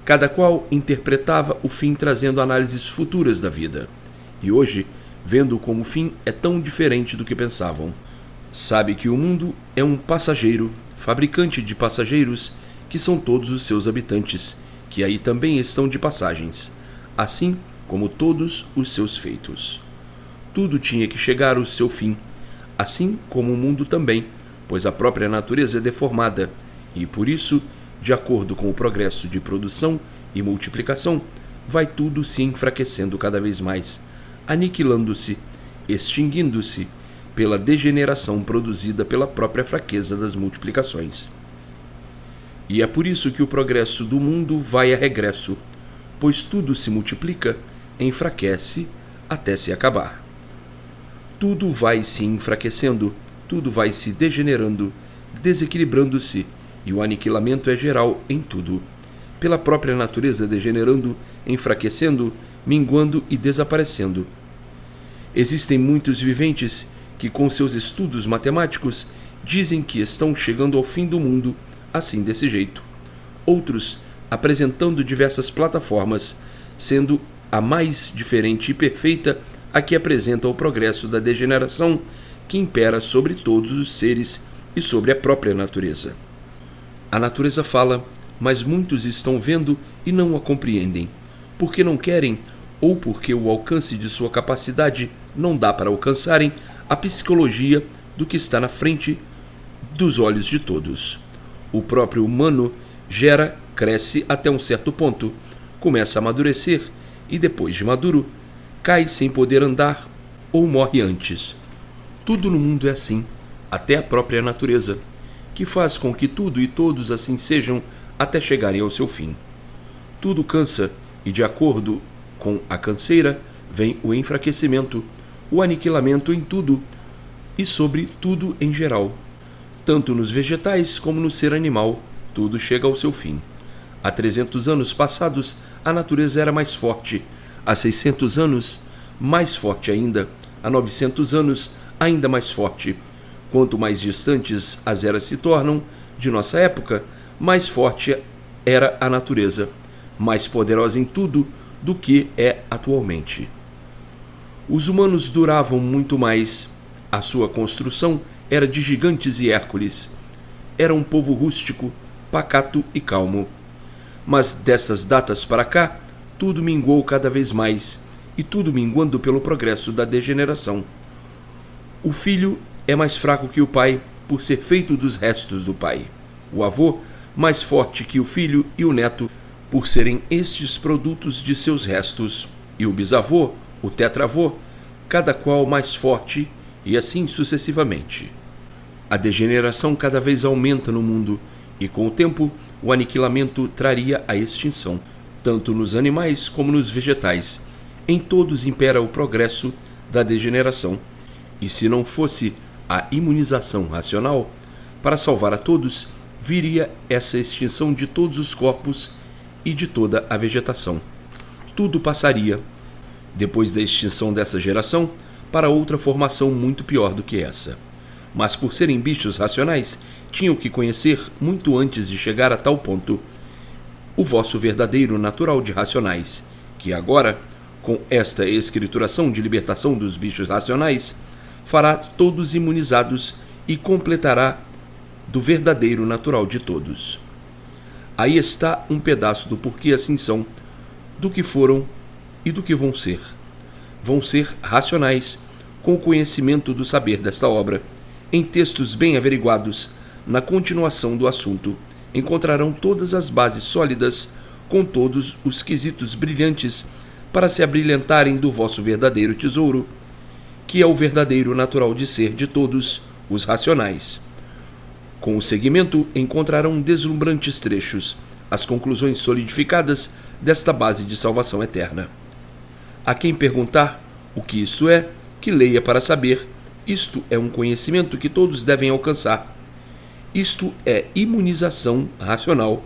Cada qual interpretava o fim trazendo análises futuras da vida. E hoje, vendo como o fim é tão diferente do que pensavam. Sabe que o mundo é um passageiro, fabricante de passageiros, que são todos os seus habitantes, que aí também estão de passagens, assim como todos os seus feitos. Tudo tinha que chegar ao seu fim, assim como o mundo também, pois a própria natureza é deformada, e por isso, de acordo com o progresso de produção e multiplicação, vai tudo se enfraquecendo cada vez mais, aniquilando-se, extinguindo-se, pela degeneração produzida pela própria fraqueza das multiplicações. E é por isso que o progresso do mundo vai a regresso, pois tudo se multiplica, enfraquece, até se acabar. Tudo vai se enfraquecendo, tudo vai se degenerando, desequilibrando-se, e o aniquilamento é geral em tudo, pela própria natureza degenerando, enfraquecendo, minguando e desaparecendo. Existem muitos viventes que, com seus estudos matemáticos, dizem que estão chegando ao fim do mundo, assim desse jeito. Outros, apresentando diversas plataformas, sendo a mais diferente e perfeita a que apresenta o progresso da degeneração que impera sobre todos os seres e sobre a própria natureza. A natureza fala, mas muitos estão vendo e não a compreendem, porque não querem ou porque o alcance de sua capacidade não dá para alcançarem a psicologia do que está na frente dos olhos de todos. O próprio humano gera, cresce até um certo ponto, começa a amadurecer e depois de maduro, cai sem poder andar ou morre antes. Tudo no mundo é assim, até a própria natureza, que faz com que tudo e todos assim sejam até chegarem ao seu fim. Tudo cansa e, de acordo com a canseira, vem o enfraquecimento, o aniquilamento em tudo e sobre tudo em geral. Tanto nos vegetais como no ser animal, tudo chega ao seu fim. Há 300 anos passados, a natureza era mais forte. Há 600 anos, mais forte ainda. Há 900 anos, ainda mais forte. Quanto mais distantes as eras se tornam de nossa época, mais forte era a natureza, mais poderosa em tudo do que é atualmente. Os humanos duravam muito mais. A sua construção era de gigantes e Hércules. Era um povo rústico, pacato e calmo. Mas destas datas para cá, tudo minguou cada vez mais, e tudo minguando pelo progresso da degeneração. O filho é mais fraco que o pai, por ser feito dos restos do pai. O avô, mais forte que o filho e o neto, por serem estes produtos de seus restos. E o bisavô, o tetravô, cada qual mais forte, e assim sucessivamente. A degeneração cada vez aumenta no mundo, e com o tempo o aniquilamento traria a extinção, tanto nos animais como nos vegetais. Em todos impera o progresso da degeneração. E se não fosse a imunização racional, para salvar a todos, viria essa extinção de todos os corpos e de toda a vegetação. Tudo passaria, depois da extinção dessa geração, para outra formação muito pior do que essa. Mas por serem bichos racionais, tinham que conhecer, muito antes de chegar a tal ponto, o vosso verdadeiro natural de racionais, que agora, com esta escrituração de libertação dos bichos racionais, fará todos imunizados e completará do verdadeiro natural de todos. Aí está um pedaço do porquê assim são, do que foram e do que vão ser. Vão ser racionais, com o conhecimento do saber desta obra. Em textos bem averiguados, na continuação do assunto, encontrarão todas as bases sólidas, com todos os quesitos brilhantes, para se abrilhantarem do vosso verdadeiro tesouro, que é o verdadeiro natural de ser de todos os racionais. Com o seguimento, encontrarão deslumbrantes trechos, as conclusões solidificadas desta base de salvação eterna. A quem perguntar o que isto é, que leia para saber. Isto é um conhecimento que todos devem alcançar. Isto é imunização racional,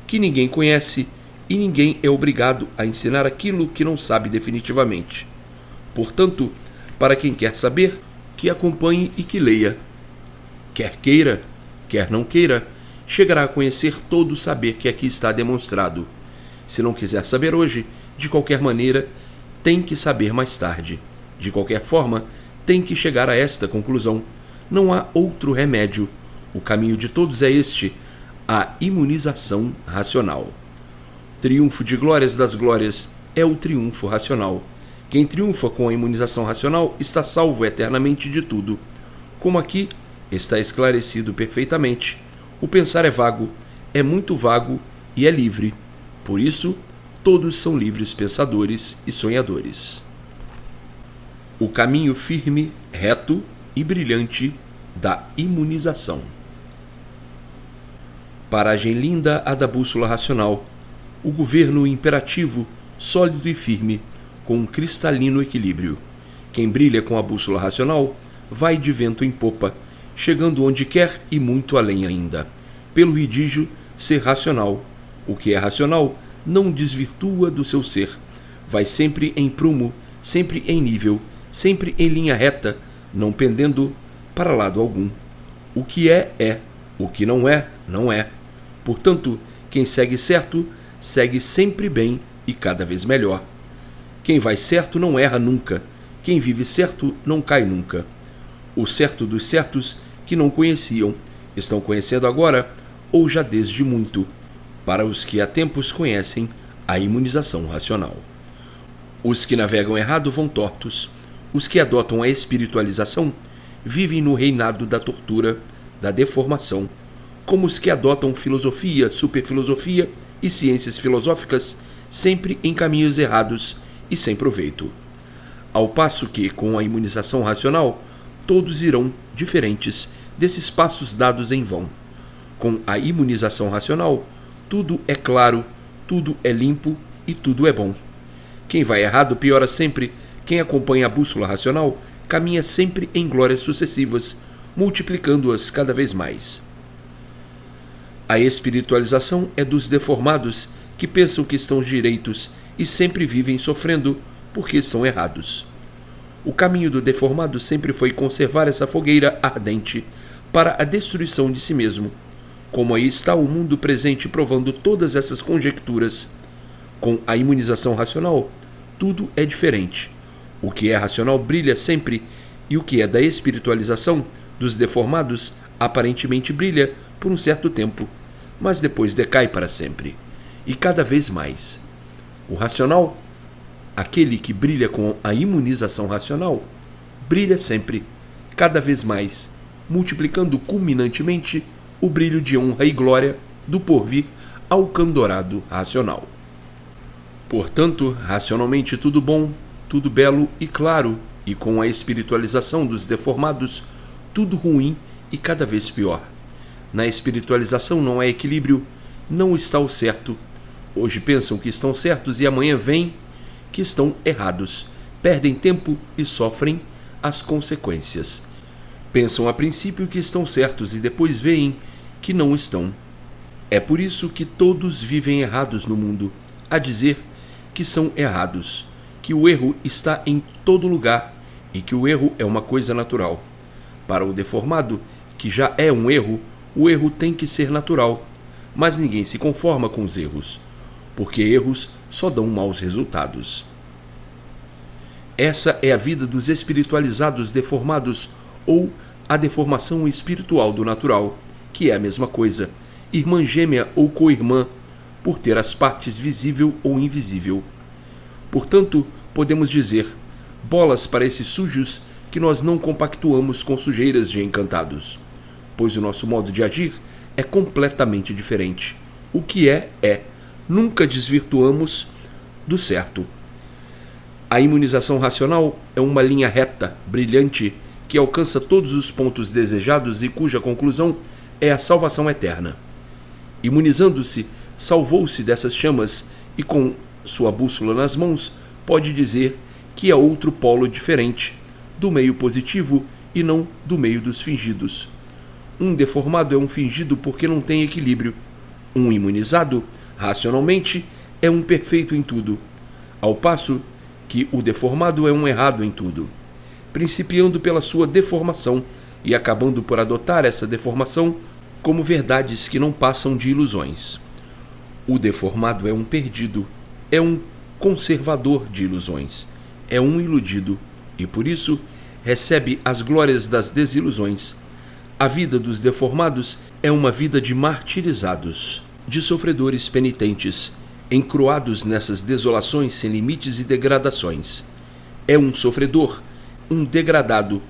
que ninguém conhece e ninguém é obrigado a ensinar aquilo que não sabe definitivamente. Portanto, para quem quer saber, que acompanhe e que leia. Quer queira, quer não queira, chegará a conhecer todo o saber que aqui está demonstrado. Se não quiser saber hoje, de qualquer maneira, tem que saber mais tarde. De qualquer forma, tem que chegar a esta conclusão. Não há outro remédio. O caminho de todos é este: a imunização racional. Triunfo de glórias das glórias é o triunfo racional. Quem triunfa com a imunização racional está salvo eternamente de tudo. Como aqui está esclarecido perfeitamente, o pensar é vago, é muito vago e é livre. Por isso, todos são livres pensadores e sonhadores. O caminho firme, reto e brilhante da imunização. Paragem linda a da bússola racional, o governo imperativo, sólido e firme, com um cristalino equilíbrio. Quem brilha com a bússola racional vai de vento em popa, chegando onde quer e muito além ainda. Pelo ridígio ser racional. O que é racional não desvirtua do seu ser. Vai sempre em prumo, sempre em nível, sempre em linha reta, não pendendo para lado algum. O que é, é. O que não é, não é. Portanto, quem segue certo, segue sempre bem e cada vez melhor. Quem vai certo não erra nunca. Quem vive certo não cai nunca. O certo dos certos que não conheciam, estão conhecendo agora ou já desde muito, para os que há tempos conhecem a imunização racional. Os que navegam errado vão tortos. Os que adotam a espiritualização vivem no reinado da tortura, da deformação, como os que adotam filosofia, superfilosofia e ciências filosóficas, sempre em caminhos errados e sem proveito. Ao passo que, com a imunização racional, todos irão diferentes desses passos dados em vão. Com a imunização racional, tudo é claro, tudo é limpo e tudo é bom. Quem vai errado piora sempre. Quem acompanha a bússola racional caminha sempre em glórias sucessivas, multiplicando-as cada vez mais. A espiritualização é dos deformados que pensam que estão direitos e sempre vivem sofrendo porque estão errados. O caminho do deformado sempre foi conservar essa fogueira ardente para a destruição de si mesmo. Como aí está o mundo presente provando todas essas conjecturas. Com a imunização racional, tudo é diferente. O que é racional brilha sempre, e o que é da espiritualização dos deformados aparentemente brilha por um certo tempo, mas depois decai para sempre, e cada vez mais. O racional, aquele que brilha com a imunização racional, brilha sempre, cada vez mais, multiplicando culminantemente o brilho de honra e glória do porvir ao candorado racional. Portanto, racionalmente tudo bom, tudo belo e claro, e com a espiritualização dos deformados, tudo ruim e cada vez pior. Na espiritualização não há equilíbrio, não está o certo. Hoje pensam que estão certos e amanhã veem que estão errados, perdem tempo e sofrem as consequências. Pensam a princípio que estão certos e depois veem que não estão. É por isso que todos vivem errados no mundo, a dizer que são errados, que o erro está em todo lugar e que o erro é uma coisa natural. Para o deformado, que já é um erro, o erro tem que ser natural, mas ninguém se conforma com os erros, porque erros só dão maus resultados. Essa é a vida dos espiritualizados deformados, ou a deformação espiritual do natural, que é a mesma coisa, irmã gêmea ou co-irmã, por ter as partes visível ou invisível. Portanto, podemos dizer, bolas para esses sujos que nós não compactuamos com sujeiras de encantados, pois o nosso modo de agir é completamente diferente. O que é, é. Nunca desvirtuamos do certo. A imunização racional é uma linha reta, brilhante, que alcança todos os pontos desejados e cuja conclusão é a salvação eterna. Imunizando-se, salvou-se dessas chamas e, com sua bússola nas mãos, pode dizer que é outro polo diferente, do meio positivo e não do meio dos fingidos. Um deformado é um fingido porque não tem equilíbrio. Um imunizado, racionalmente, é um perfeito em tudo, ao passo que o deformado é um errado em tudo, principiando pela sua deformação e acabando por adotar essa deformação como verdades que não passam de ilusões. O deformado é um perdido, é um conservador de ilusões, é um iludido e, por isso, recebe as glórias das desilusões. A vida dos deformados é uma vida de martirizados, de sofredores penitentes, encruados nessas desolações sem limites e degradações. É um sofredor, um degradado,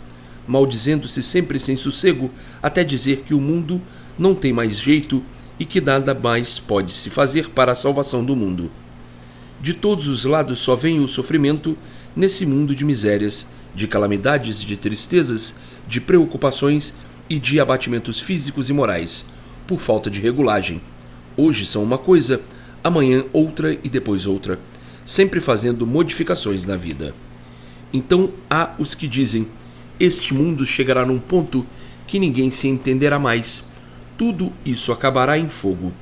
maldizendo-se sempre sem sossego, até dizer que o mundo não tem mais jeito e que nada mais pode se fazer para a salvação do mundo. De todos os lados só vem o sofrimento nesse mundo de misérias, de calamidades, de tristezas, de preocupações e de abatimentos físicos e morais, por falta de regulagem. Hoje são uma coisa, amanhã outra e depois outra, sempre fazendo modificações na vida. Então há os que dizem: este mundo chegará num ponto que ninguém se entenderá mais. Tudo isso acabará em fogo.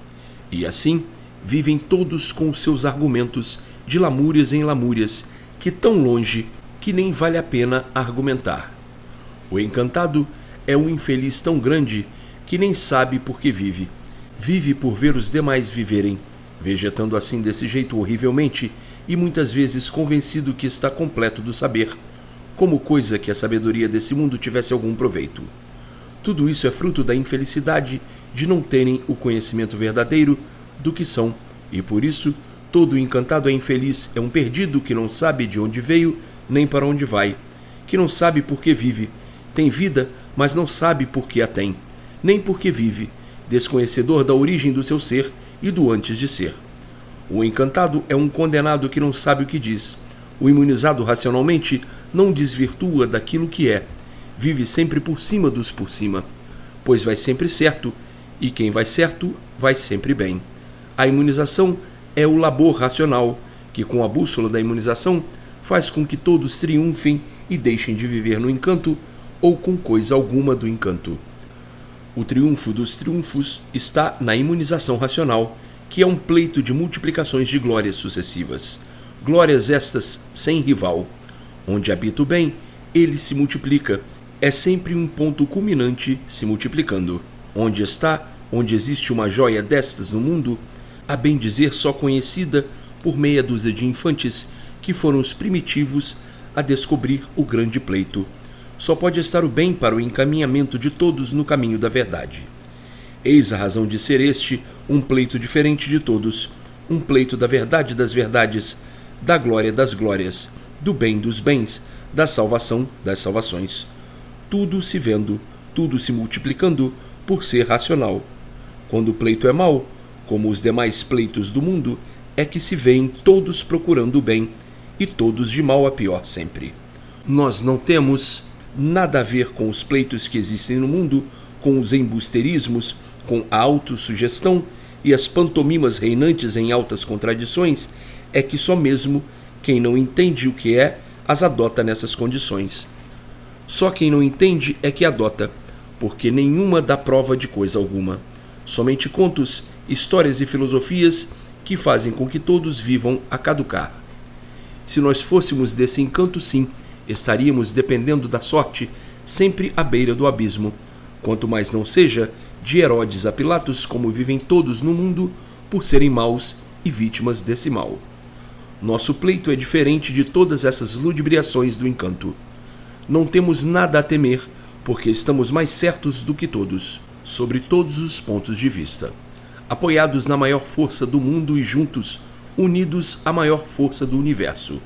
E assim vivem todos com os seus argumentos de lamúrias em lamúrias, que tão longe que nem vale a pena argumentar. O encantado é um infeliz tão grande que nem sabe por que vive. Vive por ver os demais viverem, vegetando assim desse jeito horrivelmente e muitas vezes convencido que está completo do saber, como coisa que a sabedoria desse mundo tivesse algum proveito. Tudo isso é fruto da infelicidade de não terem o conhecimento verdadeiro do que são, e por isso todo encantado é infeliz, é um perdido que não sabe de onde veio nem para onde vai, que não sabe por que vive, tem vida, mas não sabe por que a tem, nem por que vive, desconhecedor da origem do seu ser e do antes de ser. O encantado é um condenado que não sabe o que diz. O imunizado racionalmente não desvirtua daquilo que é, vive sempre por cima dos por cima, pois vai sempre certo, e quem vai certo vai sempre bem. A imunização é o labor racional, que com a bússola da imunização faz com que todos triunfem e deixem de viver no encanto ou com coisa alguma do encanto. O triunfo dos triunfos está na imunização racional, que é um pleito de multiplicações de glórias sucessivas. Glórias estas sem rival. Onde habita o bem, ele se multiplica. É sempre um ponto culminante se multiplicando. Onde está, onde existe uma joia destas no mundo, a bem dizer só conhecida por meia dúzia de infantes que foram os primitivos a descobrir o grande pleito. Só pode estar o bem para o encaminhamento de todos no caminho da verdade. Eis a razão de ser este um pleito diferente de todos, um pleito da verdade das verdades, da glória das glórias, do bem dos bens, da salvação das salvações. Tudo se vendo, tudo se multiplicando por ser racional. Quando o pleito é mau, como os demais pleitos do mundo, é que se veem todos procurando o bem, e todos de mal a pior sempre. Nós não temos nada a ver com os pleitos que existem no mundo, com os embusterismos, com a autossugestão e as pantomimas reinantes em altas contradições, é que só mesmo quem não entende o que é, as adota nessas condições. Só quem não entende é que adota, porque nenhuma dá prova de coisa alguma. Somente contos, histórias e filosofias que fazem com que todos vivam a caducar. Se nós fôssemos desse encanto, sim, estaríamos dependendo da sorte, sempre à beira do abismo. Quanto mais não seja, de Herodes a Pilatos, como vivem todos no mundo, por serem maus e vítimas desse mal. Nosso pleito é diferente de todas essas ludibriações do encanto. Não temos nada a temer, porque estamos mais certos do que todos, sobre todos os pontos de vista. Apoiados na maior força do mundo e juntos, unidos à maior força do universo.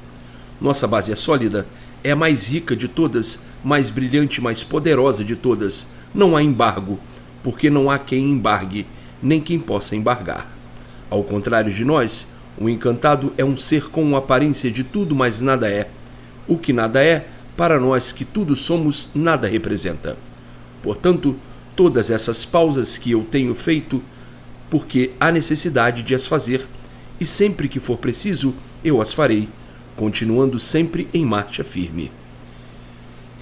Nossa base é sólida, é a mais rica de todas, mais brilhante, mais poderosa de todas. Não há embargo, porque não há quem embargue, nem quem possa embargar. Ao contrário de nós, o encantado é um ser com aparência de tudo, mas nada é. O que nada é, para nós que tudo somos, nada representa. Portanto, todas essas pausas que eu tenho feito, porque há necessidade de as fazer, e sempre que for preciso, eu as farei, continuando sempre em marcha firme.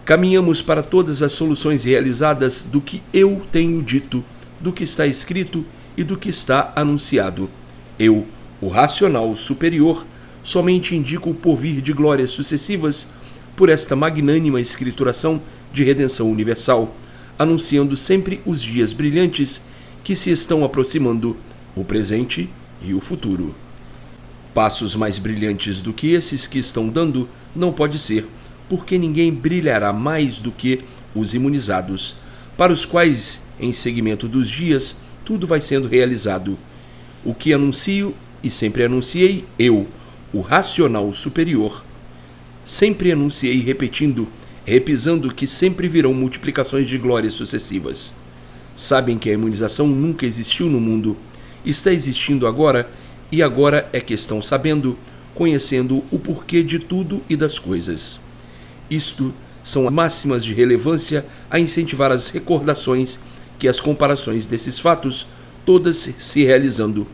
Caminhamos para todas as soluções realizadas do que eu tenho dito, do que está escrito e do que está anunciado. Eu, o racional superior, somente indico o porvir de glórias sucessivas por esta magnânima escrituração de redenção universal, anunciando sempre os dias brilhantes que se estão aproximando, o presente e o futuro. Passos mais brilhantes do que esses que estão dando não pode ser, porque ninguém brilhará mais do que os imunizados, para os quais, em seguimento dos dias, tudo vai sendo realizado. O que anuncio, e sempre anunciei, eu, o racional superior, sempre anunciei repetindo, repisando que sempre virão multiplicações de glórias sucessivas. Sabem que a imunização nunca existiu no mundo, está existindo agora, e agora é que estão sabendo, conhecendo o porquê de tudo e das coisas. Isto são as máximas de relevância a incentivar as recordações que as comparações desses fatos, todas se realizando,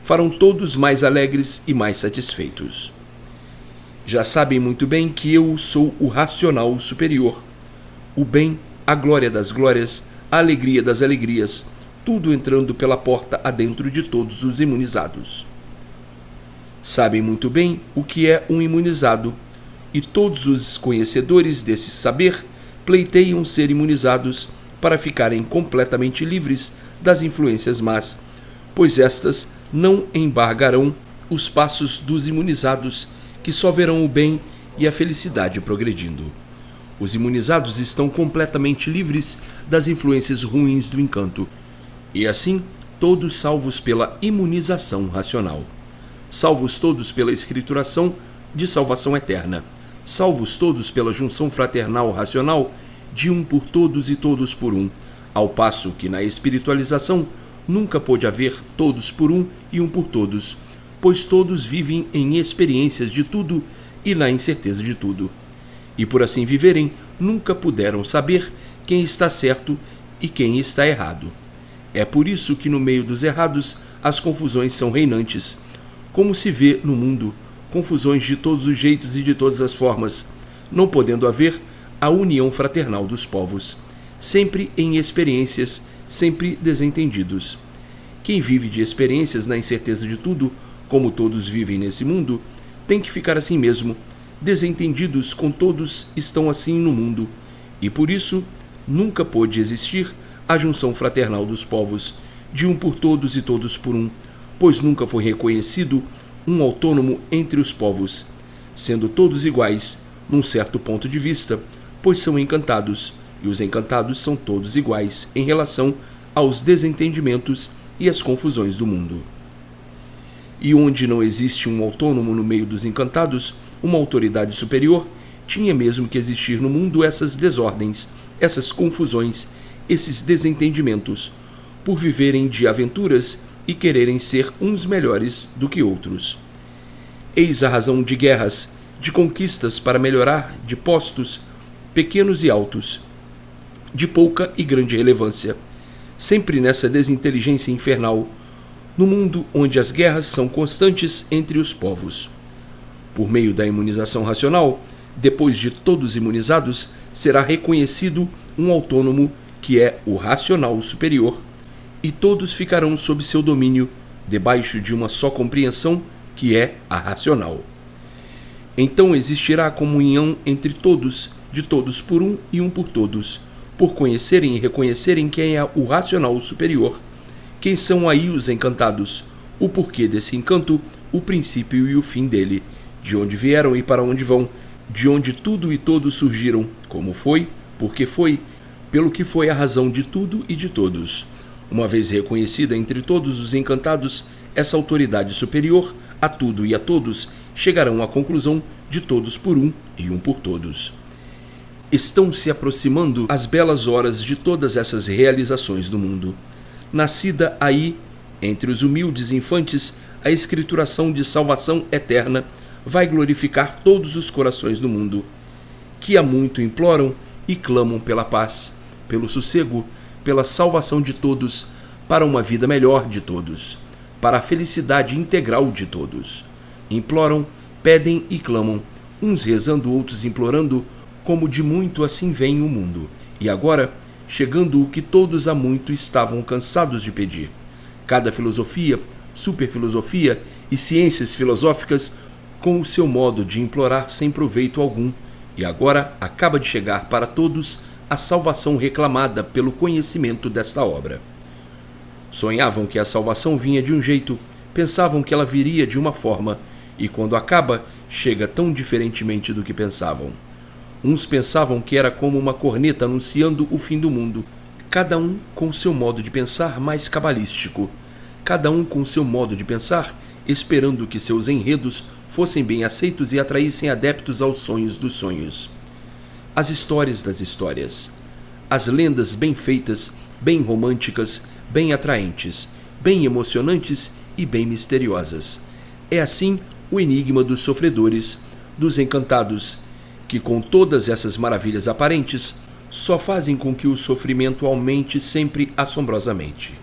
farão todos mais alegres e mais satisfeitos. Já sabem muito bem que eu sou o racional superior, o bem, a glória das glórias, a alegria das alegrias, tudo entrando pela porta adentro de todos os imunizados. Sabem muito bem o que é um imunizado, e todos os conhecedores desse saber pleiteiam ser imunizados para ficarem completamente livres das influências más, pois estas não embargarão os passos dos imunizados, que só verão o bem e a felicidade progredindo. Os imunizados estão completamente livres das influências ruins do encanto, e assim todos salvos pela imunização racional, salvos todos pela escrituração de salvação eterna, salvos todos pela junção fraternal racional de um por todos e todos por um, ao passo que na espiritualização nunca pôde haver todos por um e um por todos, pois todos vivem em experiências de tudo e na incerteza de tudo. E por assim viverem, nunca puderam saber quem está certo e quem está errado. É por isso que no meio dos errados as confusões são reinantes, como se vê no mundo, confusões de todos os jeitos e de todas as formas, não podendo haver a união fraternal dos povos, sempre em experiências, sempre desentendidos. Quem vive de experiências na incerteza de tudo, como todos vivem nesse mundo, tem que ficar assim mesmo, desentendidos com todos estão assim no mundo, e por isso nunca pôde existir a junção fraternal dos povos, de um por todos e todos por um, pois nunca foi reconhecido um autônomo entre os povos, sendo todos iguais, num certo ponto de vista, pois são encantados, e os encantados são todos iguais em relação aos desentendimentos e às confusões do mundo. E onde não existe um autônomo no meio dos encantados, uma autoridade superior, tinha mesmo que existir no mundo essas desordens, essas confusões, esses desentendimentos, por viverem de aventuras e quererem ser uns melhores do que outros. Eis a razão de guerras, de conquistas para melhorar, de postos, pequenos e altos, de pouca e grande relevância, sempre nessa desinteligência infernal, no mundo onde as guerras são constantes entre os povos. Por meio da imunização racional, depois de todos imunizados, será reconhecido um autônomo que é o racional superior, e todos ficarão sob seu domínio, debaixo de uma só compreensão, que é a racional. Então existirá comunhão entre todos, de todos por um e um por todos, por conhecerem e reconhecerem quem é o racional superior, quem são aí os encantados, o porquê desse encanto, o princípio e o fim dele, de onde vieram e para onde vão, de onde tudo e todos surgiram, como foi, porque foi, pelo que foi a razão de tudo e de todos. Uma vez reconhecida entre todos os encantados, essa autoridade superior a tudo e a todos chegarão à conclusão de todos por um e um por todos. Estão se aproximando as belas horas de todas essas realizações do mundo. Nascida aí, entre os humildes infantes, a escrituração de salvação eterna vai glorificar todos os corações do mundo, que há muito imploram e clamam pela paz, pelo sossego, pela salvação de todos, para uma vida melhor de todos, para a felicidade integral de todos. Imploram, pedem e clamam, uns rezando, outros implorando, como de muito assim vem o mundo. E agora, chegando o que todos há muito estavam cansados de pedir. Cada filosofia, superfilosofia e ciências filosóficas com o seu modo de implorar sem proveito algum, e agora acaba de chegar para todos a salvação reclamada pelo conhecimento desta obra. Sonhavam que a salvação vinha de um jeito, pensavam que ela viria de uma forma, e quando acaba, chega tão diferentemente do que pensavam. Uns pensavam que era como uma corneta anunciando o fim do mundo, cada um com seu modo de pensar mais cabalístico, cada um com seu modo de pensar, esperando que seus enredos fossem bem aceitos e atraíssem adeptos aos sonhos dos sonhos. As histórias das histórias. As lendas bem feitas, bem românticas, bem atraentes, bem emocionantes e bem misteriosas. É assim o enigma dos sofredores, dos encantados, que com todas essas maravilhas aparentes, só fazem com que o sofrimento aumente sempre assombrosamente,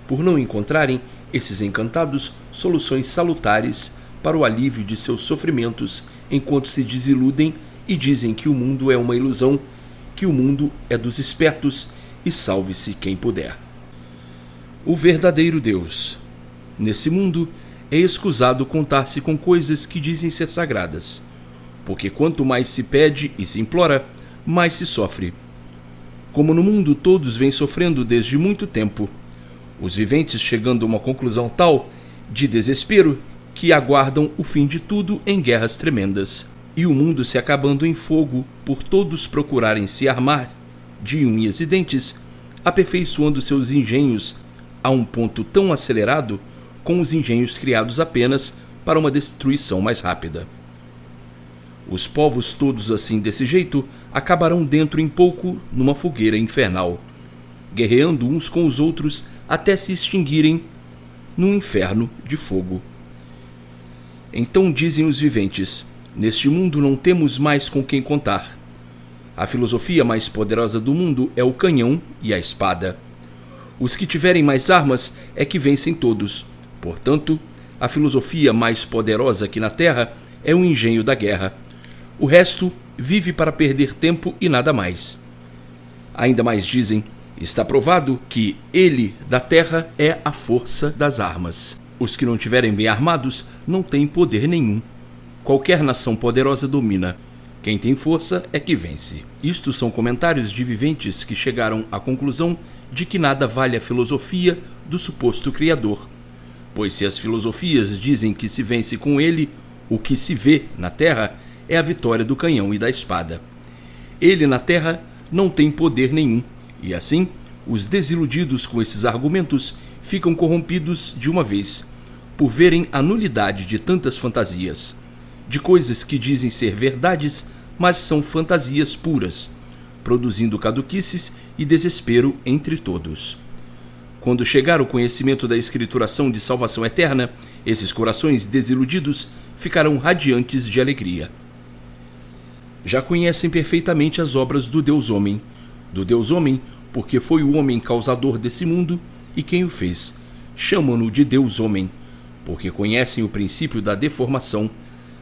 por não encontrarem esses encantados soluções salutares para o alívio de seus sofrimentos, enquanto se desiludem e dizem que o mundo é uma ilusão, que o mundo é dos espertos e salve-se quem puder. O verdadeiro Deus. Nesse mundo, é escusado contar-se com coisas que dizem ser sagradas, porque quanto mais se pede e se implora, mais se sofre. Como no mundo todos vêm sofrendo desde muito tempo, os viventes chegando a uma conclusão tal de desespero que aguardam o fim de tudo em guerras tremendas, e o mundo se acabando em fogo por todos procurarem se armar de unhas e dentes, aperfeiçoando seus engenhos a um ponto tão acelerado com os engenhos criados apenas para uma destruição mais rápida. Os povos todos assim desse jeito acabarão dentro em pouco numa fogueira infernal, guerreando uns com os outros até se extinguirem num inferno de fogo. Então dizem os viventes: neste mundo não temos mais com quem contar. A filosofia mais poderosa do mundo é o canhão e a espada. Os que tiverem mais armas é que vencem todos. Portanto, a filosofia mais poderosa aqui na Terra é o engenho da guerra. O resto vive para perder tempo e nada mais. Ainda mais dizem: está provado que ele da terra é a força das armas. Os que não tiverem bem armados não têm poder nenhum. Qualquer nação poderosa domina. Quem tem força é que vence. Isto são comentários de viventes que chegaram à conclusão de que nada vale a filosofia do suposto Criador. Pois se as filosofias dizem que se vence com ele, o que se vê na terra é a vitória do canhão e da espada. Ele na terra não tem poder nenhum, e assim, os desiludidos com esses argumentos ficam corrompidos de uma vez, por verem a nulidade de tantas fantasias, de coisas que dizem ser verdades, mas são fantasias puras, produzindo caduquices e desespero entre todos. Quando chegar o conhecimento da escrituração de salvação eterna, esses corações desiludidos ficarão radiantes de alegria. Já conhecem perfeitamente as obras do Deus-Homem, porque foi o homem causador desse mundo e quem o fez. Chamam-no de Deus-Homem, porque conhecem o princípio da deformação,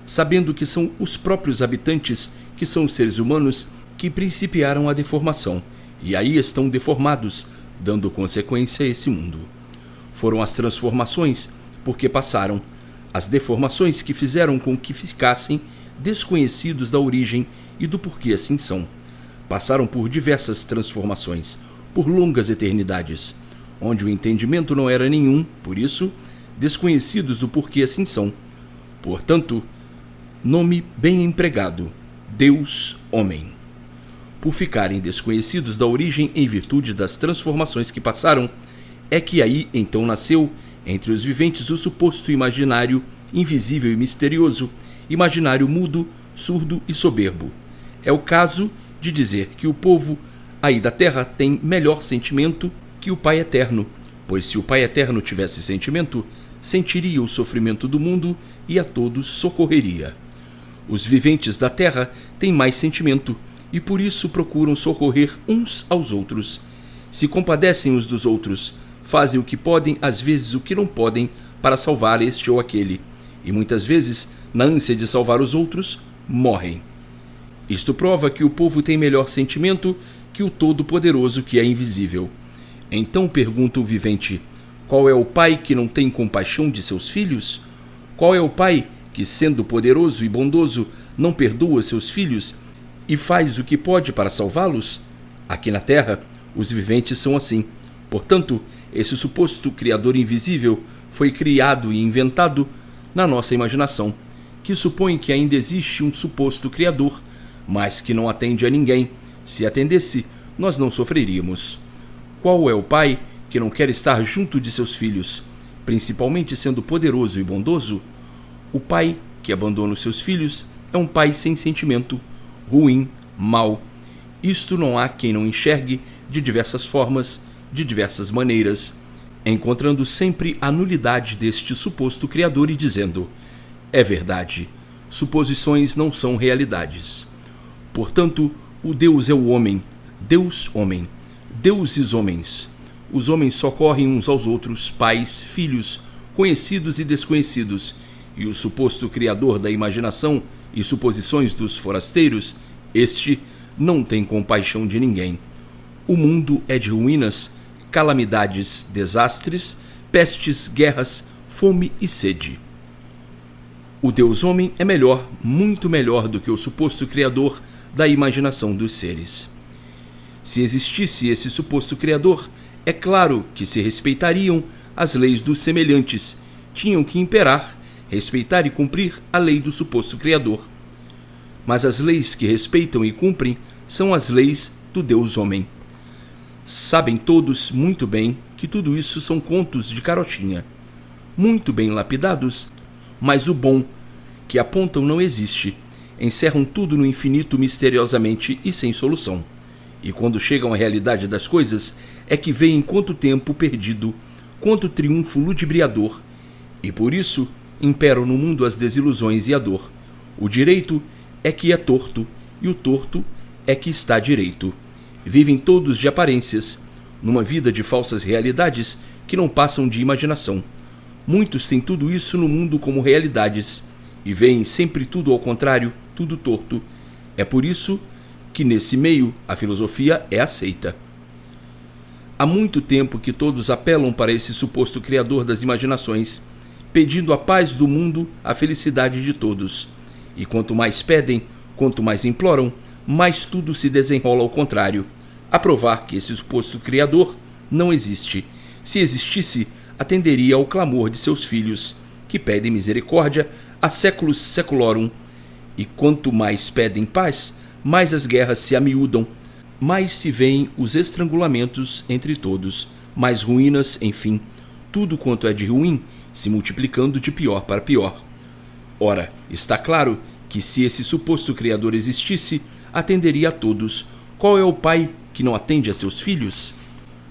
sabendo que são os próprios habitantes, que são os seres humanos, que principiaram a deformação, e aí estão deformados, dando consequência a esse mundo. Foram as transformações, porque passaram, as deformações que fizeram com que ficassem desconhecidos da origem e do porquê assim são. Passaram por diversas transformações, por longas eternidades, onde o entendimento não era nenhum, por isso, desconhecidos do porquê assim são. Portanto, nome bem empregado, Deus-Homem. Por ficarem desconhecidos da origem em virtude das transformações que passaram, é que aí então nasceu, entre os viventes, o suposto imaginário, invisível e misterioso, imaginário mudo, surdo e soberbo. É o caso de dizer que o povo aí da terra tem melhor sentimento que o Pai Eterno, pois se o Pai Eterno tivesse sentimento, sentiria o sofrimento do mundo e a todos socorreria. Os viventes da terra têm mais sentimento e por isso procuram socorrer uns aos outros. Se compadecem uns dos outros, fazem o que podem, às vezes o que não podem, para salvar este ou aquele, e muitas vezes, na ânsia de salvar os outros, morrem. Isto prova que o povo tem melhor sentimento que o Todo-Poderoso, que é invisível. Então pergunta o vivente: qual é o pai que não tem compaixão de seus filhos? Qual é o pai que, sendo poderoso e bondoso, não perdoa seus filhos e faz o que pode para salvá-los? Aqui na terra, os viventes são assim. Portanto, esse suposto Criador invisível foi criado e inventado na nossa imaginação, que supõe que ainda existe um suposto Criador, mas que não atende a ninguém. Se atendesse, nós não sofreríamos. Qual é o pai que não quer estar junto de seus filhos, principalmente sendo poderoso e bondoso? O pai que abandona os seus filhos é um pai sem sentimento, ruim, mau. Isto não há quem não enxergue de diversas formas, de diversas maneiras, encontrando sempre a nulidade deste suposto Criador e dizendo: é verdade, suposições não são realidades. Portanto, o Deus é o homem, Deus homem, deuses homens. Os homens socorrem uns aos outros, pais, filhos, conhecidos e desconhecidos, e o suposto Criador da imaginação e suposições dos forasteiros, este não tem compaixão de ninguém. O mundo é de ruínas, calamidades, desastres, pestes, guerras, fome e sede. O Deus homem é melhor, muito melhor do que o suposto Criador da imaginação dos seres. Se existisse esse suposto Criador, é claro que se respeitariam as leis dos semelhantes, tinham que imperar, respeitar e cumprir a lei do suposto Criador. Mas as leis que respeitam e cumprem são as leis do Deus homem. Sabem todos muito bem que tudo isso são contos de carochinha, muito bem lapidados, mas o bom que apontam não existe, encerram tudo no infinito misteriosamente e sem solução. E quando chegam à realidade das coisas, é que veem quanto tempo perdido, quanto triunfo ludibriador, e por isso imperam no mundo as desilusões e a dor. O direito é que é torto, e o torto é que está direito. Vivem todos de aparências, numa vida de falsas realidades que não passam de imaginação. Muitos têm tudo isso no mundo como realidades, e veem sempre tudo ao contrário, tudo torto. É por isso que nesse meio a filosofia é aceita. Há muito tempo que todos apelam para esse suposto Criador das imaginações, pedindo a paz do mundo, a felicidade de todos. E quanto mais pedem, quanto mais imploram, mais tudo se desenrola ao contrário, a provar que esse suposto Criador não existe. Se existisse, atenderia ao clamor de seus filhos, que pedem misericórdia há séculos seculorum. E quanto mais pedem paz, mais as guerras se amiúdam, mais se veem os estrangulamentos entre todos, mais ruínas, enfim, tudo quanto é de ruim se multiplicando de pior para pior. Ora, está claro que se esse suposto Criador existisse, atenderia a todos. Qual é o pai que não atende a seus filhos?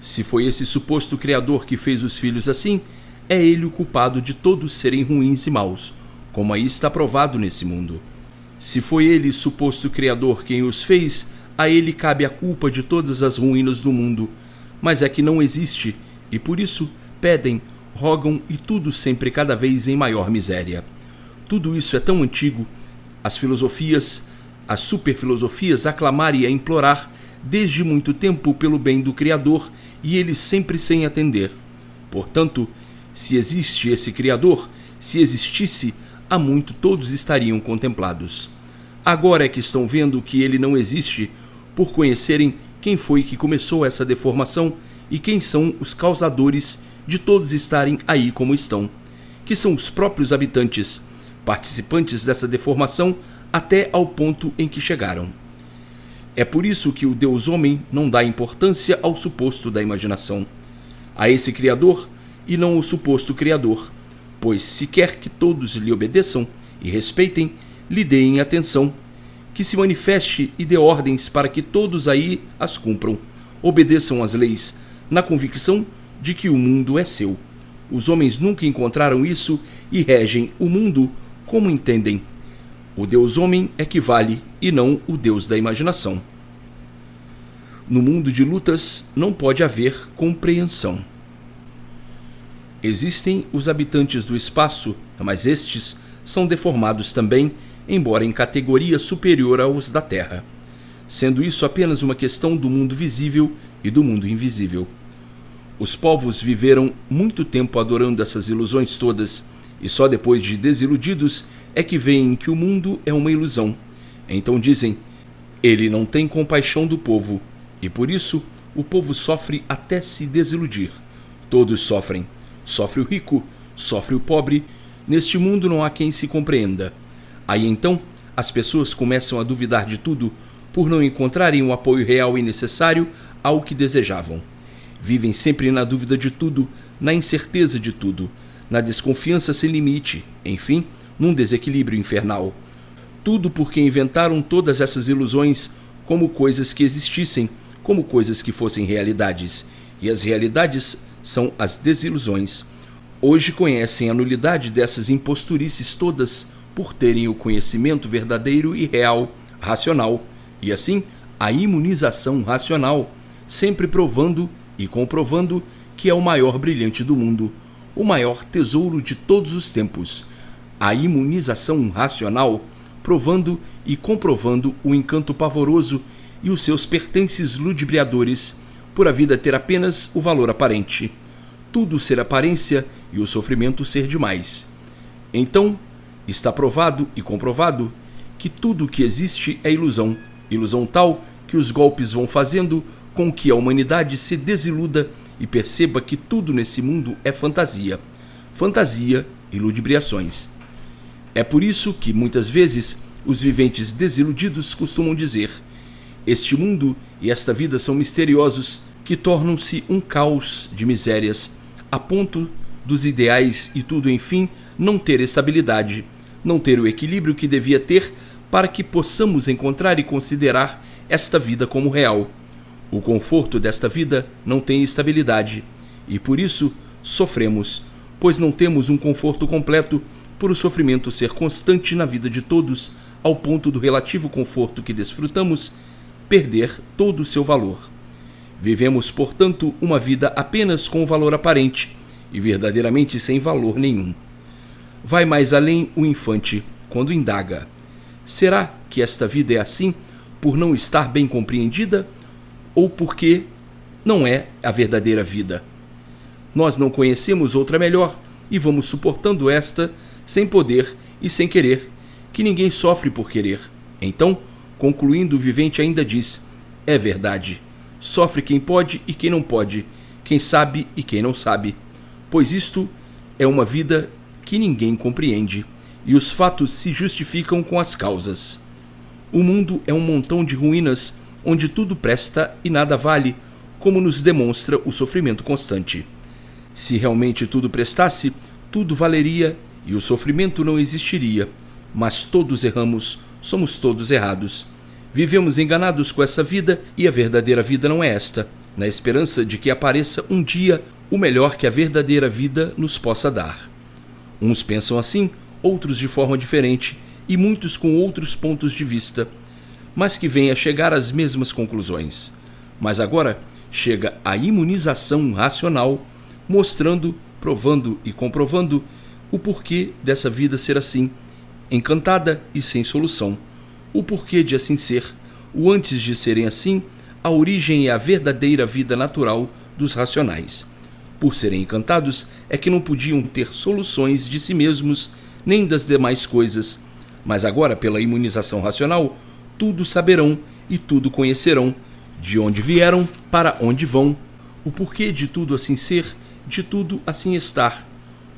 Se foi esse suposto Criador que fez os filhos assim, é ele o culpado de todos serem ruins e maus, como aí está provado nesse mundo. Se foi ele, suposto Criador, quem os fez, a ele cabe a culpa de todas as ruínas do mundo. Mas é que não existe, e por isso pedem, rogam e tudo sempre cada vez em maior miséria. Tudo isso é tão antigo, as filosofias, as superfilosofias aclamar e a implorar desde muito tempo pelo bem do Criador, e ele sempre sem atender. Portanto, se existe esse Criador, se existisse, há muito todos estariam contemplados. Agora é que estão vendo que ele não existe, por conhecerem quem foi que começou essa deformação e quem são os causadores de todos estarem aí como estão, que são os próprios habitantes, participantes dessa deformação até ao ponto em que chegaram. É por isso que o Deus homem não dá importância ao suposto da imaginação, a esse Criador e não ao suposto Criador, pois se quer que todos lhe obedeçam e respeitem, lhe deem atenção, que se manifeste e dê ordens para que todos aí as cumpram, obedeçam às leis, na convicção de que o mundo é seu. Os homens nunca encontraram isso e regem o mundo como entendem. O Deus homem é que vale e não o Deus da imaginação. No mundo de lutas não pode haver compreensão. Existem os habitantes do espaço, mas estes são deformados também, embora em categoria superior aos da Terra, sendo isso apenas uma questão do mundo visível e do mundo invisível. Os povos viveram muito tempo adorando essas ilusões todas, e só depois de desiludidos é que veem que o mundo é uma ilusão. Então dizem, ele não tem compaixão do povo, e por isso o povo sofre até se desiludir. Todos sofrem. Sofre o rico, sofre o pobre, neste mundo não há quem se compreenda. Aí então, as pessoas começam a duvidar de tudo por não encontrarem o apoio real e necessário ao que desejavam. Vivem sempre na dúvida de tudo, na incerteza de tudo, na desconfiança sem limite, enfim, num desequilíbrio infernal. Tudo porque inventaram todas essas ilusões como coisas que existissem, como coisas que fossem realidades. E as realidades são as desilusões. Hoje conhecem a nulidade dessas imposturices todas por terem o conhecimento verdadeiro e real, racional, e assim a imunização racional, sempre provando e comprovando que é o maior brilhante do mundo, o maior tesouro de todos os tempos. A imunização racional, provando e comprovando o encanto pavoroso e os seus pertences ludibriadores, por a vida ter apenas o valor aparente, tudo ser aparência e o sofrimento ser demais. Então, está provado e comprovado que tudo o que existe é ilusão, ilusão tal que os golpes vão fazendo com que a humanidade se desiluda e perceba que tudo nesse mundo é fantasia, fantasia e ludibriações. É por isso que muitas vezes os viventes desiludidos costumam dizer: este mundo e esta vida são misteriosos, que tornam-se um caos de misérias, a ponto dos ideais e tudo, enfim, não ter estabilidade, não ter o equilíbrio que devia ter para que possamos encontrar e considerar esta vida como real. O conforto desta vida não tem estabilidade, e por isso sofremos, pois não temos um conforto completo, por o sofrimento ser constante na vida de todos, ao ponto do relativo conforto que desfrutamos perder todo o seu valor. Vivemos, portanto, uma vida apenas com valor aparente e verdadeiramente sem valor nenhum. Vai mais além o infante, quando indaga: será que esta vida é assim por não estar bem compreendida ou porque não é a verdadeira vida? Nós não conhecemos outra melhor e vamos suportando esta sem poder e sem querer, que ninguém sofre por querer. Então, concluindo, o vivente ainda diz: é verdade, sofre quem pode e quem não pode, quem sabe e quem não sabe, pois isto é uma vida que ninguém compreende, e os fatos se justificam com as causas. O mundo é um montão de ruínas, onde tudo presta e nada vale, como nos demonstra o sofrimento constante. Se realmente tudo prestasse, tudo valeria e o sofrimento não existiria, mas todos erramos, somos todos errados. Vivemos enganados com essa vida e a verdadeira vida não é esta, na esperança de que apareça um dia o melhor que a verdadeira vida nos possa dar. Uns pensam assim, outros de forma diferente e muitos com outros pontos de vista, mas que vêm a chegar às mesmas conclusões. Mas agora chega a imunização racional, mostrando, provando e comprovando o porquê dessa vida ser assim, encantada e sem solução. O porquê de assim ser, o antes de serem assim, a origem e a verdadeira vida natural dos racionais. Por serem encantados, é que não podiam ter soluções de si mesmos, nem das demais coisas. Mas agora, pela imunização racional, tudo saberão e tudo conhecerão, de onde vieram, para onde vão, o porquê de tudo assim ser, de tudo assim estar,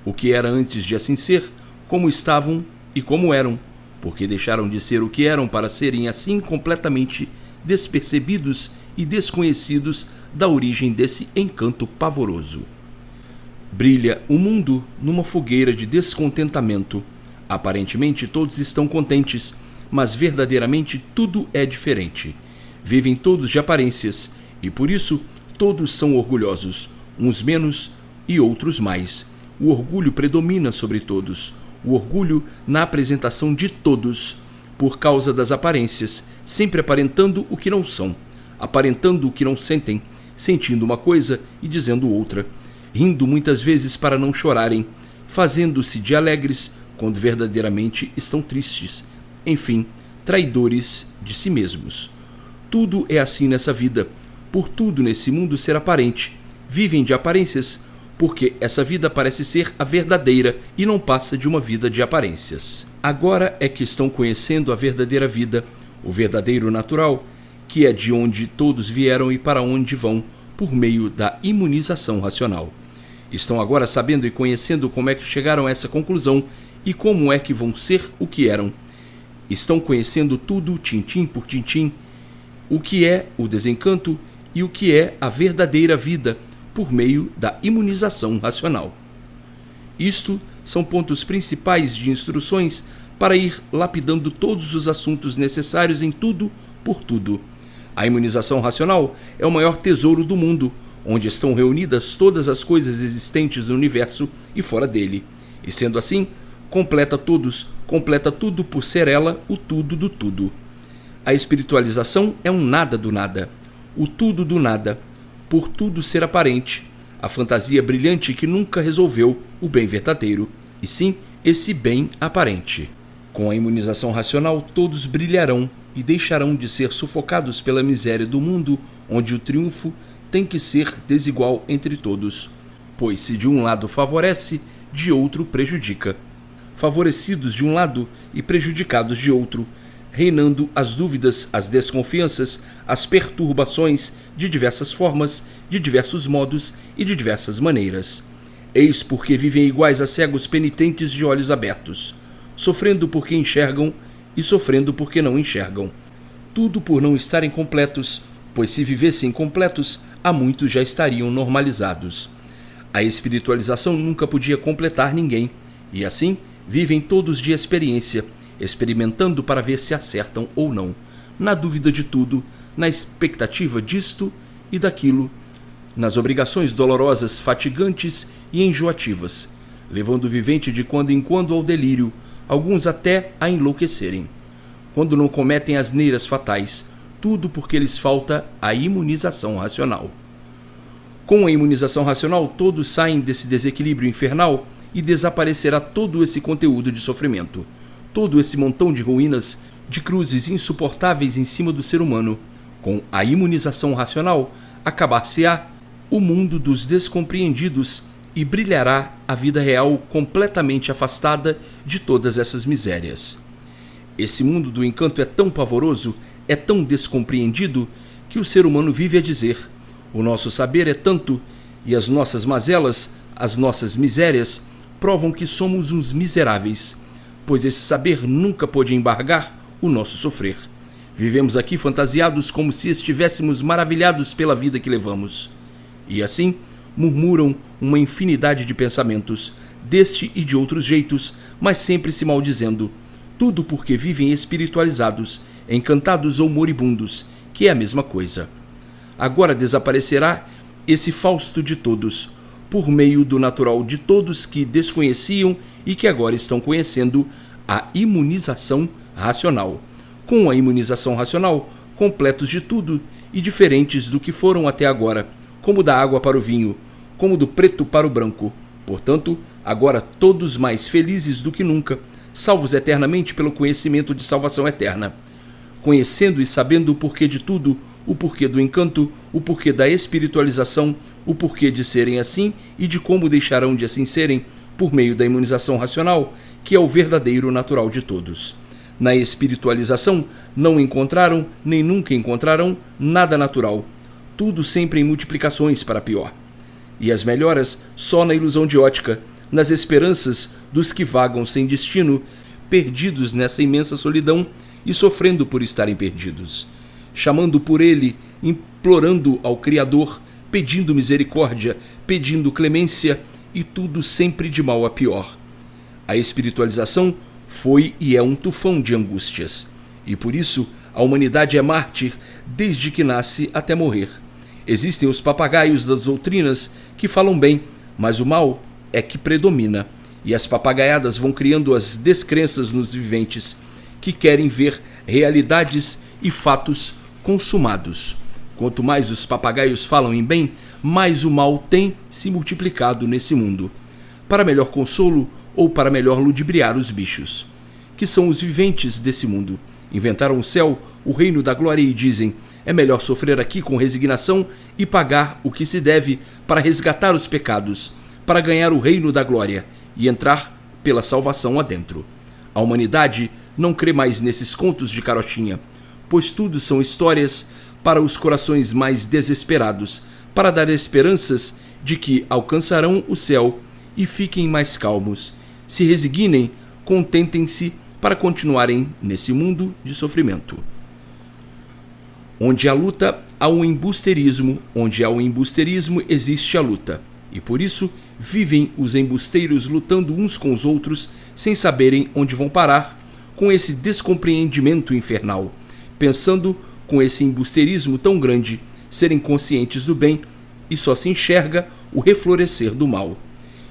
o que era antes de assim ser, como estavam e como eram, porque deixaram de ser o que eram para serem assim completamente despercebidos e desconhecidos da origem desse encanto pavoroso. Brilha o mundo numa fogueira de descontentamento. Aparentemente todos estão contentes, mas verdadeiramente tudo é diferente. Vivem todos de aparências, e por isso todos são orgulhosos, uns menos e outros mais. O orgulho predomina sobre todos, o orgulho na apresentação de todos, por causa das aparências, sempre aparentando o que não são, aparentando o que não sentem, sentindo uma coisa e dizendo outra, rindo muitas vezes para não chorarem, fazendo-se de alegres quando verdadeiramente estão tristes, enfim, traidores de si mesmos. Tudo é assim nessa vida, por tudo nesse mundo ser aparente, vivem de aparências, porque essa vida parece ser a verdadeira e não passa de uma vida de aparências. Agora é que estão conhecendo a verdadeira vida, o verdadeiro natural, que é de onde todos vieram e para onde vão, por meio da imunização racional. Estão agora sabendo e conhecendo como é que chegaram a essa conclusão e como é que vão ser o que eram. Estão conhecendo tudo, tintim por tintim, o que é o desencanto e o que é a verdadeira vida por meio da imunização racional. Isto são pontos principais de instruções para ir lapidando todos os assuntos necessários em tudo por tudo. A imunização racional é o maior tesouro do mundo, onde estão reunidas todas as coisas existentes no universo e fora dele. E sendo assim, completa tudo por ser ela o tudo do tudo. A espiritualização é um nada do nada, o tudo do nada, por tudo ser aparente, a fantasia brilhante que nunca resolveu o bem verdadeiro, e sim esse bem aparente. Com a imunização racional, todos brilharão e deixarão de ser sufocados pela miséria do mundo, onde o triunfo tem que ser desigual entre todos, pois se de um lado favorece, de outro prejudica. Favorecidos de um lado e prejudicados de outro, reinando as dúvidas, as desconfianças, as perturbações de diversas formas, de diversos modos e de diversas maneiras. Eis porque vivem iguais a cegos penitentes de olhos abertos, sofrendo porque enxergam e sofrendo porque não enxergam. Tudo por não estarem completos, pois se vivessem completos, há muitos já estariam normalizados. A espiritualização nunca podia completar ninguém, e assim vivem todos de experiência, experimentando para ver se acertam ou não, na dúvida de tudo, na expectativa disto e daquilo, nas obrigações dolorosas, fatigantes e enjoativas, levando o vivente de quando em quando ao delírio, alguns até a enlouquecerem. Quando não cometem asneiras fatais, tudo porque lhes falta a imunização racional. Com a imunização racional, todos saem desse desequilíbrio infernal e desaparecerá todo esse conteúdo de sofrimento, todo esse montão de ruínas, de cruzes insuportáveis em cima do ser humano. Com a imunização racional, acabar-se-á o mundo dos descompreendidos e brilhará a vida real completamente afastada de todas essas misérias. Esse mundo do encanto é tão pavoroso, é tão descompreendido, que o ser humano vive a dizer: o nosso saber é tanto, e as nossas mazelas, as nossas misérias, provam que somos uns miseráveis, pois esse saber nunca pôde embargar o nosso sofrer. Vivemos aqui fantasiados como se estivéssemos maravilhados pela vida que levamos. E assim, murmuram uma infinidade de pensamentos, deste e de outros jeitos, mas sempre se maldizendo. Tudo porque vivem espiritualizados, encantados ou moribundos, que é a mesma coisa. Agora desaparecerá esse Fausto de todos, por meio do natural de todos que desconheciam e que agora estão conhecendo a imunização racional. Com a imunização racional, completos de tudo e diferentes do que foram até agora, como da água para o vinho, como do preto para o branco. Portanto, agora todos mais felizes do que nunca, salvos eternamente pelo conhecimento de salvação eterna. Conhecendo e sabendo o porquê de tudo, o porquê do encanto, o porquê da espiritualização, o porquê de serem assim e de como deixarão de assim serem por meio da imunização racional, que é o verdadeiro natural de todos. Na espiritualização não encontraram, nem nunca encontrarão, nada natural, tudo sempre em multiplicações para pior. E as melhoras só na ilusão de ótica, nas esperanças dos que vagam sem destino, perdidos nessa imensa solidão e sofrendo por estarem perdidos, chamando por ele, implorando ao Criador, pedindo misericórdia, pedindo clemência, e tudo sempre de mal a pior. A espiritualização foi e é um tufão de angústias, e por isso a humanidade é mártir desde que nasce até morrer. Existem os papagaios das doutrinas que falam bem, mas o mal é que predomina, e as papagaiadas vão criando as descrenças nos viventes, que querem ver realidades e fatos consumados. Quanto mais os papagaios falam em bem, mais o mal tem se multiplicado nesse mundo, para melhor consolo ou para melhor ludibriar os bichos, que são os viventes desse mundo. Inventaram o céu, o reino da glória, e dizem: é melhor sofrer aqui com resignação e pagar o que se deve para resgatar os pecados, para ganhar o reino da glória e entrar pela salvação adentro. A humanidade não crê mais nesses contos de carochinha, pois tudo são histórias para os corações mais desesperados, para dar esperanças de que alcançarão o céu e fiquem mais calmos, se resignem, contentem-se para continuarem nesse mundo de sofrimento. Onde há luta, há um embusterismo, onde há um embusterismo, existe a luta. E por isso vivem os embusteiros lutando uns com os outros, sem saberem onde vão parar, com esse descompreendimento infernal, pensando com esse embusteirismo tão grande, serem conscientes do bem, e só se enxerga o reflorescer do mal.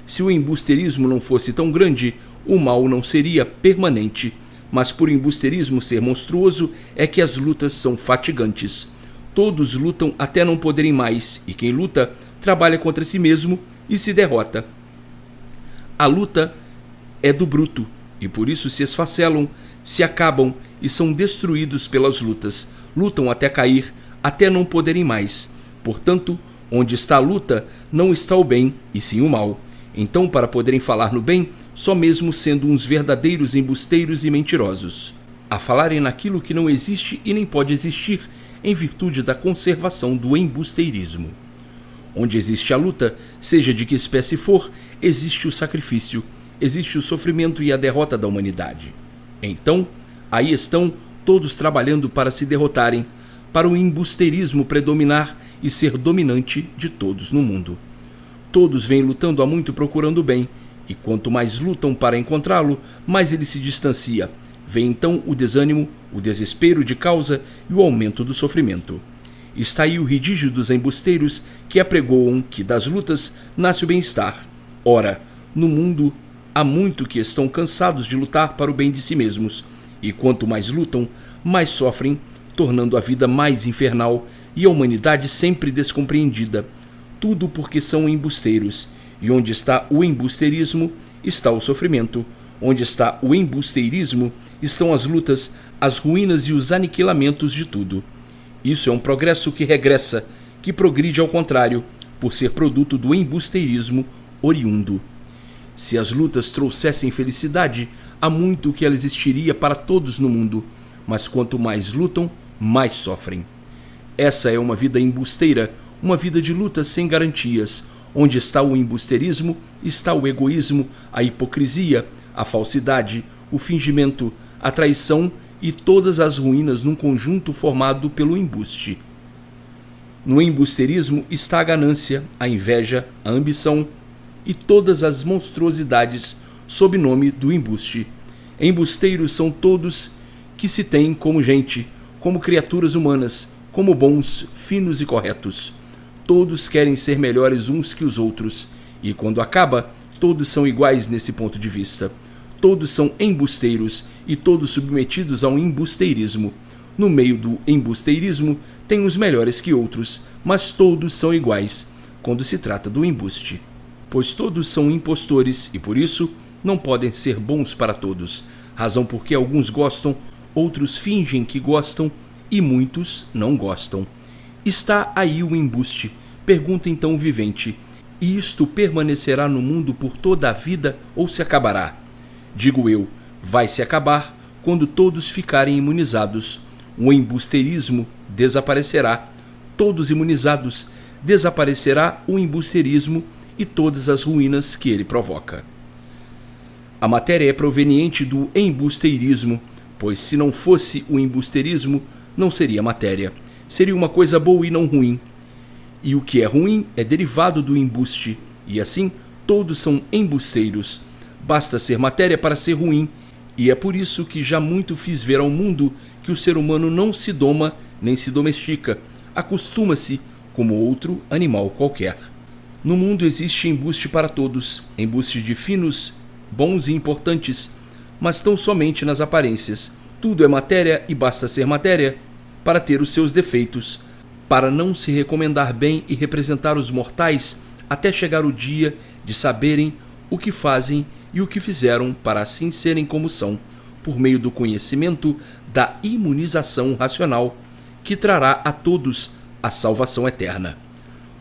Se o embusteirismo não fosse tão grande, o mal não seria permanente, mas por embusteirismo ser monstruoso é que as lutas são fatigantes. Todos lutam até não poderem mais, e quem luta trabalha contra si mesmo e se derrota. A luta é do bruto, e por isso se esfacelam, se acabam e são destruídos pelas lutas. Lutam até cair, até não poderem mais. Portanto, onde está a luta, não está o bem, e sim o mal. Então, para poderem falar no bem, só mesmo sendo uns verdadeiros embusteiros e mentirosos, a falarem naquilo que não existe e nem pode existir, em virtude da conservação do embusteirismo. Onde existe a luta, seja de que espécie for, existe o sacrifício, existe o sofrimento e a derrota da humanidade. Então, aí estão todos trabalhando para se derrotarem, para o embusteirismo predominar e ser dominante de todos no mundo. Todos vêm lutando há muito procurando o bem, e quanto mais lutam para encontrá-lo, mais ele se distancia. Vem então o desânimo, o desespero de causa e o aumento do sofrimento. Está aí o redígio dos embusteiros que apregoam que das lutas nasce o bem-estar. Ora, no mundo há muito que estão cansados de lutar para o bem de si mesmos, e quanto mais lutam, mais sofrem, tornando a vida mais infernal e a humanidade sempre descompreendida. Tudo porque são embusteiros, e onde está o embusteirismo, está o sofrimento. Onde está o embusteirismo, estão as lutas, as ruínas e os aniquilamentos de tudo. Isso é um progresso que regressa, que progride ao contrário, por ser produto do embusteirismo oriundo. Se as lutas trouxessem felicidade, há muito que ela existiria para todos no mundo, mas quanto mais lutam, mais sofrem. Essa é uma vida embusteira, uma vida de lutas sem garantias. Onde está o embusteirismo, está o egoísmo, a hipocrisia, a falsidade, o fingimento, a traição e todas as ruínas num conjunto formado pelo embuste. No embusteirismo está a ganância, a inveja, a ambição e todas as monstruosidades sob nome do embuste. Embusteiros são todos que se têm como gente, como criaturas humanas, como bons, finos e corretos. Todos querem ser melhores uns que os outros, e quando acaba, todos são iguais nesse ponto de vista. Todos são embusteiros e todos submetidos ao embusteirismo. No meio do embusteirismo, tem uns melhores que outros, mas todos são iguais quando se trata do embuste. Pois todos são impostores e por isso não podem ser bons para todos, razão porque alguns gostam, outros fingem que gostam e muitos não gostam. Está aí o embuste, pergunta então o vivente, e isto permanecerá no mundo por toda a vida ou se acabará? Digo eu, vai se acabar quando todos ficarem imunizados. O embusteirismo desaparecerá, todos imunizados, desaparecerá o embusteirismo e todas as ruínas que ele provoca. A matéria é proveniente do embusteirismo, pois se não fosse o embusteirismo, não seria matéria. Seria uma coisa boa e não ruim. E o que é ruim é derivado do embuste, e assim todos são embusteiros. Basta ser matéria para ser ruim, e é por isso que já muito fiz ver ao mundo que o ser humano não se doma nem se domestica, acostuma-se como outro animal qualquer. No mundo existe embuste para todos, embuste de finos, bons e importantes, mas tão somente nas aparências. Tudo é matéria e basta ser matéria para ter os seus defeitos, para não se recomendar bem e representar os mortais até chegar o dia de saberem o que fazem e o que fizeram para assim serem como são, por meio do conhecimento da imunização racional, que trará a todos a salvação eterna.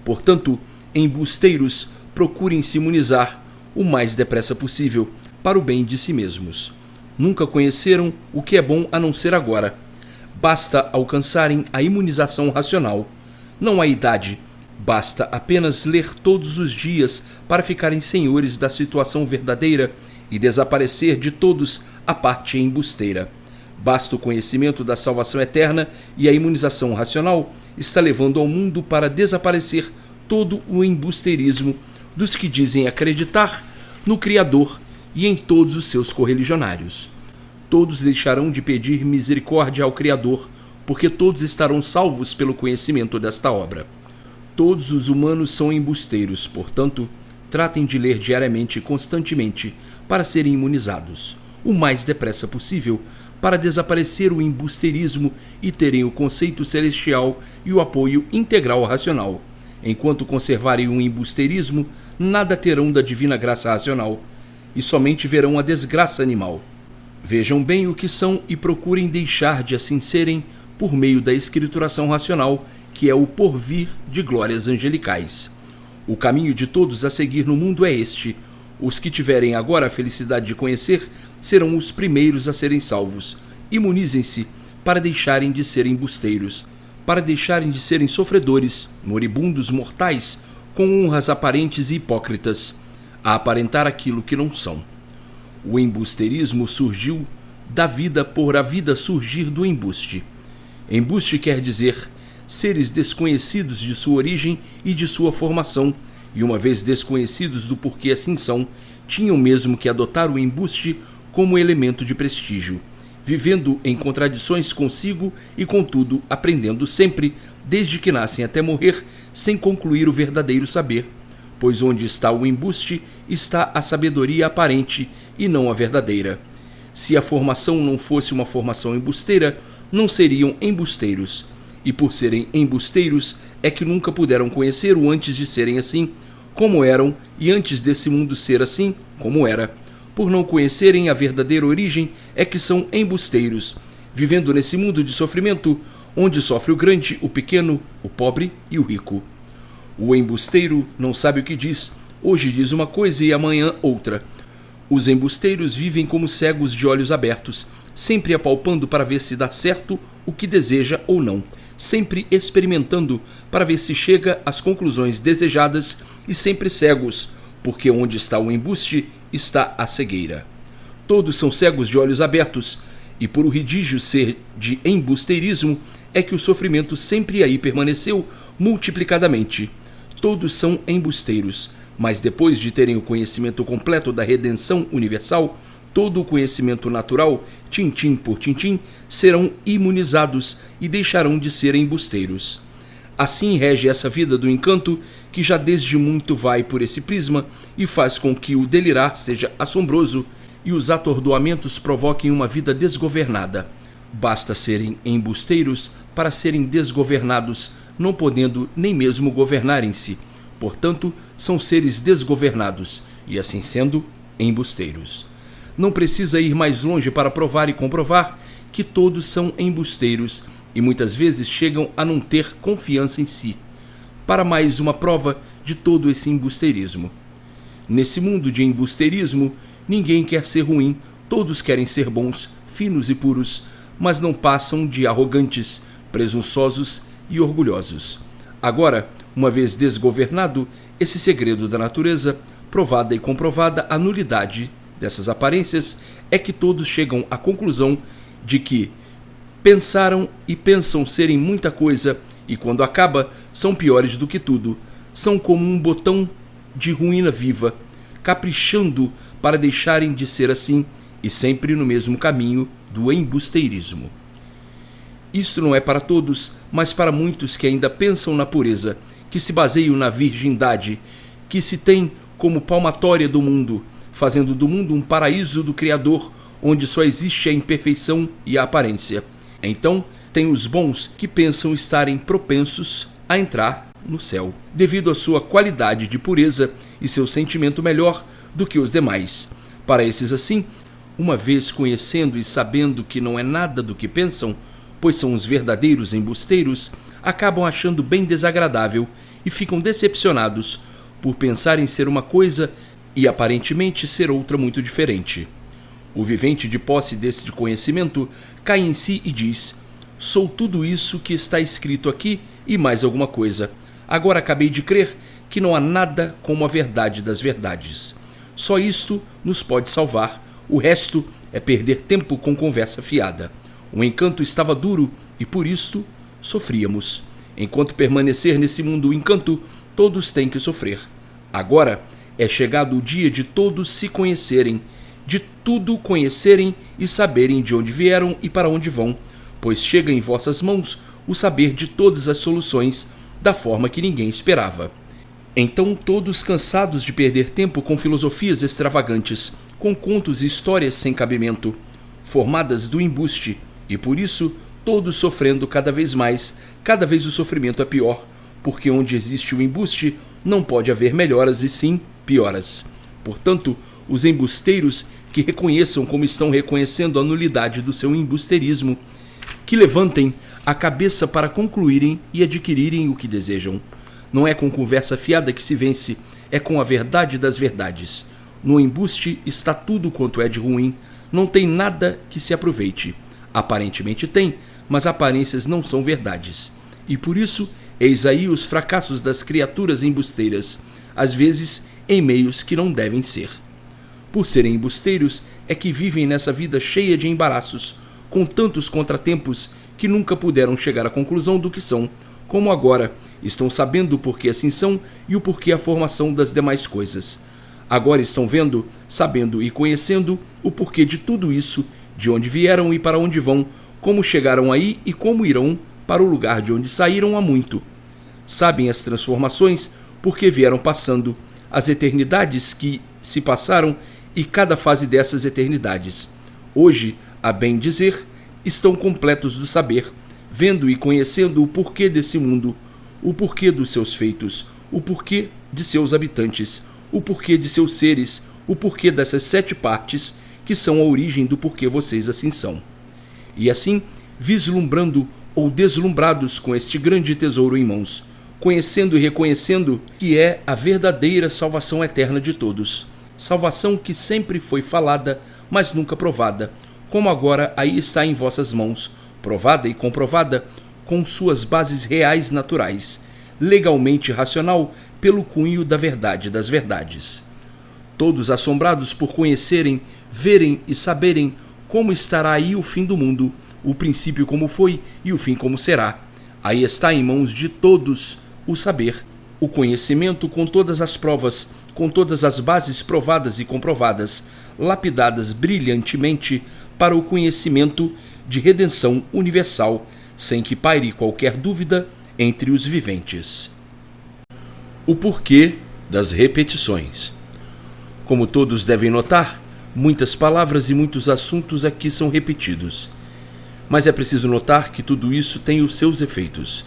Portanto, embusteiros, procurem se imunizar o mais depressa possível para o bem de si mesmos. Nunca conheceram o que é bom a não ser agora. Basta alcançarem a imunização racional. Não há idade, Basta apenas ler todos os dias para ficarem senhores da situação verdadeira e desaparecer de todos a parte embusteira. Basta o conhecimento da salvação eterna e a imunização racional está levando ao mundo para desaparecer todo o embusteirismo dos que dizem acreditar no Criador e em todos os seus correligionários. Todos deixarão de pedir misericórdia ao Criador, porque todos estarão salvos pelo conhecimento desta obra. Todos os humanos são embusteiros, portanto, tratem de ler diariamente e constantemente para serem imunizados, o mais depressa possível, para desaparecer o embusteirismo e terem o conceito celestial e o apoio integral racional. Enquanto conservarem o embusteirismo, nada terão da divina graça racional, e somente verão a desgraça animal. Vejam bem o que são e procurem deixar de assim serem por meio da escrituração racional, que é o porvir de glórias angelicais. O caminho de todos a seguir no mundo é este. Os que tiverem agora a felicidade de conhecer serão os primeiros a serem salvos. Imunizem-se para deixarem de serem embusteiros, para deixarem de serem sofredores, moribundos mortais, com honras aparentes e hipócritas, a aparentar aquilo que não são. O embusteirismo surgiu da vida por a vida surgir do embuste. Embuste quer dizer seres desconhecidos de sua origem e de sua formação, e uma vez desconhecidos do porquê assim são, tinham mesmo que adotar o embuste como elemento de prestígio, vivendo em contradições consigo e, contudo, aprendendo sempre, desde que nascem até morrer, sem concluir o verdadeiro saber, pois onde está o embuste está a sabedoria aparente e não a verdadeira. Se a formação não fosse uma formação embusteira, não seriam embusteiros, e por serem embusteiros é que nunca puderam conhecer o antes de serem assim, como eram, e antes desse mundo ser assim, como era. Por não conhecerem a verdadeira origem é que são embusteiros, vivendo nesse mundo de sofrimento, onde sofre o grande, o pequeno, o pobre e o rico. O embusteiro não sabe o que diz, hoje diz uma coisa e amanhã outra. Os embusteiros vivem como cegos de olhos abertos, sempre apalpando para ver se dá certo o que deseja ou não, sempre experimentando para ver se chega às conclusões desejadas e sempre cegos, porque onde está o embuste está a cegueira. Todos são cegos de olhos abertos, e por o ridígio ser de embusteirismo é que o sofrimento sempre aí permaneceu multiplicadamente. Todos são embusteiros, mas depois de terem o conhecimento completo da redenção universal, todo o conhecimento natural, tintim por tintim, serão imunizados e deixarão de ser embusteiros. Assim rege essa vida do encanto, que já desde muito vai por esse prisma e faz com que o delirar seja assombroso e os atordoamentos provoquem uma vida desgovernada. Basta serem embusteiros para serem desgovernados, não podendo nem mesmo governarem-se. Portanto, são seres desgovernados e, assim sendo, embusteiros. Não precisa ir mais longe para provar e comprovar que todos são embusteiros e muitas vezes chegam a não ter confiança em si. Para mais uma prova de todo esse embusteirismo. Nesse mundo de embusteirismo, ninguém quer ser ruim, todos querem ser bons, finos e puros, mas não passam de arrogantes, presunçosos e orgulhosos. Agora, uma vez desgovernado, esse segredo da natureza, provada e comprovada a nulidade dessas aparências, é que todos chegam à conclusão de que pensaram e pensam serem muita coisa e quando acaba são piores do que tudo, são como um botão de ruína viva, caprichando para deixarem de ser assim e sempre no mesmo caminho do embusteirismo. Isto não é para todos, mas para muitos que ainda pensam na pureza, que se baseiam na virgindade, que se tem como palmatória do mundo, fazendo do mundo um paraíso do Criador, onde só existe a imperfeição e a aparência. Então, tem os bons que pensam estarem propensos a entrar no céu, devido à sua qualidade de pureza e seu sentimento melhor do que os demais. Para esses assim, uma vez conhecendo e sabendo que não é nada do que pensam, pois são os verdadeiros embusteiros, acabam achando bem desagradável e ficam decepcionados por pensarem ser uma coisa e aparentemente ser outra muito diferente. O vivente de posse desse conhecimento cai em si e diz: sou tudo isso que está escrito aqui e mais alguma coisa. Agora acabei de crer que não há nada como a verdade das verdades. Só isto nos pode salvar, o resto é perder tempo com conversa fiada. O encanto estava duro e por isto sofríamos. Enquanto permanecer nesse mundo o encanto, todos têm que sofrer. Agora é chegado o dia de todos se conhecerem, de tudo conhecerem e saberem de onde vieram e para onde vão, pois chega em vossas mãos o saber de todas as soluções da forma que ninguém esperava. Então todos cansados de perder tempo com filosofias extravagantes, com contos e histórias sem cabimento, formadas do embuste, e por isso todos sofrendo cada vez mais, cada vez o sofrimento é pior, porque onde existe o embuste não pode haver melhoras e sim pioras. Portanto, os embusteiros que reconheçam como estão reconhecendo a nulidade do seu embusteirismo, que levantem a cabeça para concluírem e adquirirem o que desejam. Não é com conversa fiada que se vence, é com a verdade das verdades. No embuste está tudo quanto é de ruim, não tem nada que se aproveite. Aparentemente tem, mas aparências não são verdades. E por isso, eis aí os fracassos das criaturas embusteiras, às vezes em meios que não devem ser. Por serem embusteiros, é que vivem nessa vida cheia de embaraços, com tantos contratempos que nunca puderam chegar à conclusão do que são, como agora estão sabendo o porquê assim são e o porquê a formação das demais coisas. Agora estão vendo, sabendo e conhecendo o porquê de tudo isso, de onde vieram e para onde vão, como chegaram aí e como irão para o lugar de onde saíram há muito. Sabem as transformações porque vieram passando, as eternidades que se passaram e cada fase dessas eternidades. Hoje, a bem dizer, estão completos do saber, vendo e conhecendo o porquê desse mundo, o porquê dos seus feitos, o porquê de seus habitantes, o porquê de seus seres, o porquê dessas 7 partes que são a origem do porquê vocês assim são. E assim, vislumbrando ou deslumbrados com este grande tesouro em mãos, conhecendo e reconhecendo que é a verdadeira salvação eterna de todos, salvação que sempre foi falada, mas nunca provada, como agora aí está em vossas mãos, provada e comprovada com suas bases reais naturais, legalmente racional pelo cunho da verdade das verdades. Todos assombrados por conhecerem, verem e saberem como estará aí o fim do mundo, o princípio como foi e o fim como será. Aí está em mãos de todos o saber, o conhecimento com todas as provas, com todas as bases provadas e comprovadas, lapidadas brilhantemente para o conhecimento de redenção universal, sem que paire qualquer dúvida entre os viventes. O porquê das repetições. Como todos devem notar, muitas palavras e muitos assuntos aqui são repetidos. Mas é preciso notar que tudo isso tem os seus efeitos.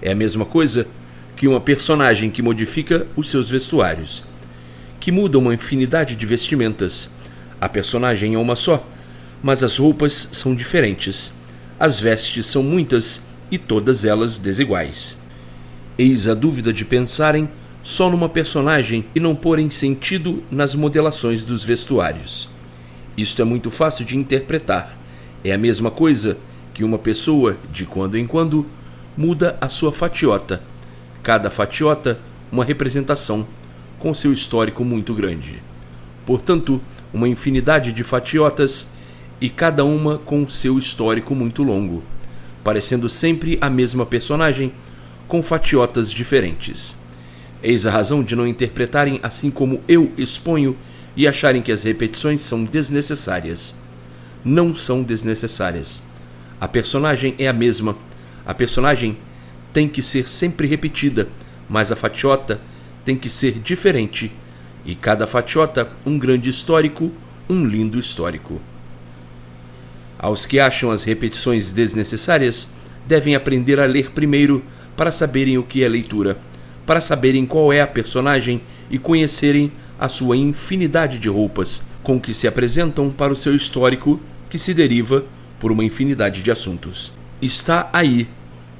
É a mesma coisa que uma personagem que modifica os seus vestuários, que muda uma infinidade de vestimentas. A personagem é uma só, mas as roupas são diferentes. As vestes são muitas e todas elas desiguais. Eis a dúvida de pensarem só numa personagem e não porem sentido nas modelações dos vestuários. Isto é muito fácil de interpretar. É a mesma coisa que uma pessoa, de quando em quando, muda a sua fatiota. Cada fatiota, uma representação, com seu histórico muito grande. Portanto, uma infinidade de fatiotas e cada uma com seu histórico muito longo, parecendo sempre a mesma personagem, com fatiotas diferentes. Eis a razão de não interpretarem assim como eu exponho e acharem que as repetições são desnecessárias. Não são desnecessárias. A personagem é a mesma. A personagem tem que ser sempre repetida, mas a fatiota tem que ser diferente. E cada fatiota um grande histórico, um lindo histórico. Aos que acham as repetições desnecessárias, devem aprender a ler primeiro para saberem o que é leitura, para saberem qual é a personagem e conhecerem a sua infinidade de roupas com que se apresentam para o seu histórico, que se deriva por uma infinidade de assuntos. Está aí,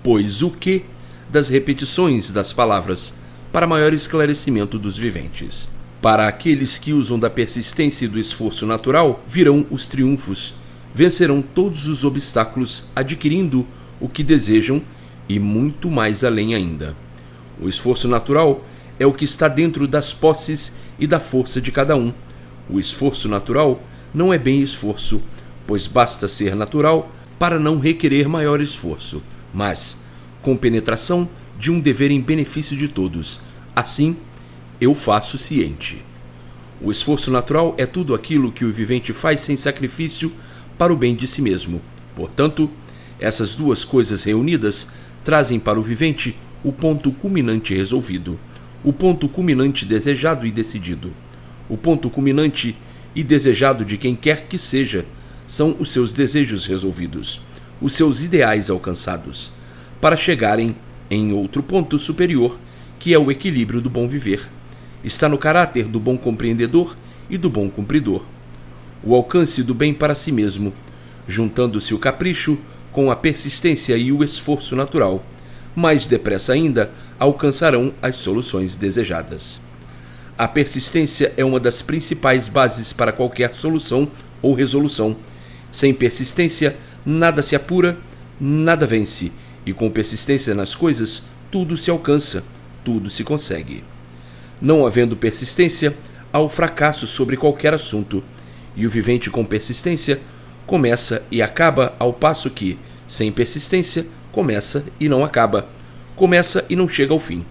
pois, o que das repetições das palavras, para maior esclarecimento dos viventes. Para aqueles que usam da persistência e do esforço natural, virão os triunfos, vencerão todos os obstáculos, adquirindo o que desejam e muito mais além ainda. O esforço natural é o que está dentro das posses e da força de cada um. O esforço natural não é bem esforço, pois basta ser natural para não requerer maior esforço, mas compenetração de um dever em benefício de todos. Assim, eu faço ciente. O esforço natural é tudo aquilo que o vivente faz sem sacrifício para o bem de si mesmo. Portanto, essas duas coisas reunidas trazem para o vivente o ponto culminante resolvido, o ponto culminante desejado e decidido. O ponto culminante e desejado de quem quer que seja são os seus desejos resolvidos, os seus ideais alcançados, para chegarem em outro ponto superior, que é o equilíbrio do bom viver. Está no caráter do bom compreendedor e do bom cumpridor. O alcance do bem para si mesmo, juntando-se o capricho com a persistência e o esforço natural, mais depressa ainda alcançarão as soluções desejadas. A persistência é uma das principais bases para qualquer solução ou resolução. Sem persistência, nada se apura, nada vence, e com persistência nas coisas, tudo se alcança, tudo se consegue. Não havendo persistência, há o fracasso sobre qualquer assunto, e o vivente com persistência começa e acaba, ao passo que, sem persistência, começa e não acaba, começa e não chega ao fim.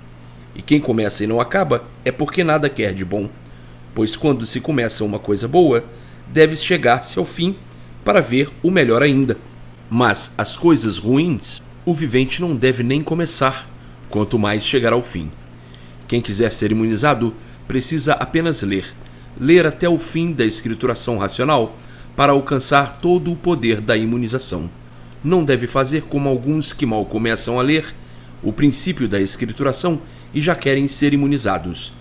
E quem começa e não acaba é porque nada quer de bom, pois quando se começa uma coisa boa, deve chegar-se ao fim para ver o melhor ainda. Mas as coisas ruins, o vivente não deve nem começar, quanto mais chegar ao fim. Quem quiser ser imunizado precisa apenas ler até o fim da escrituração racional para alcançar todo o poder da imunização. Não deve fazer como alguns que mal começam a ler o princípio da escrituração e já querem ser imunizados.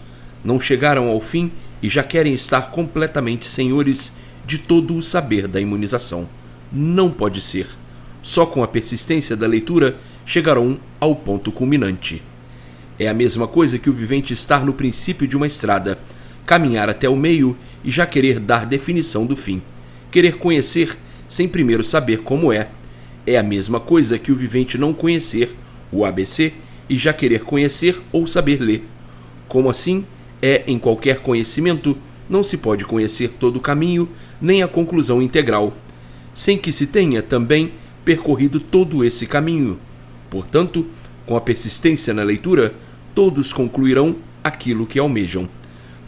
Não chegaram ao fim e já querem estar completamente senhores de todo o saber da imunização. Não pode ser. Só com a persistência da leitura chegarão ao ponto culminante. É a mesma coisa que o vivente estar no princípio de uma estrada, caminhar até o meio e já querer dar definição do fim, querer conhecer sem primeiro saber como é. É a mesma coisa que o vivente não conhecer o ABC e já querer conhecer ou saber ler. Como assim é em qualquer conhecimento, não se pode conhecer todo o caminho nem a conclusão integral, sem que se tenha também percorrido todo esse caminho. Portanto, com a persistência na leitura, todos concluirão aquilo que almejam.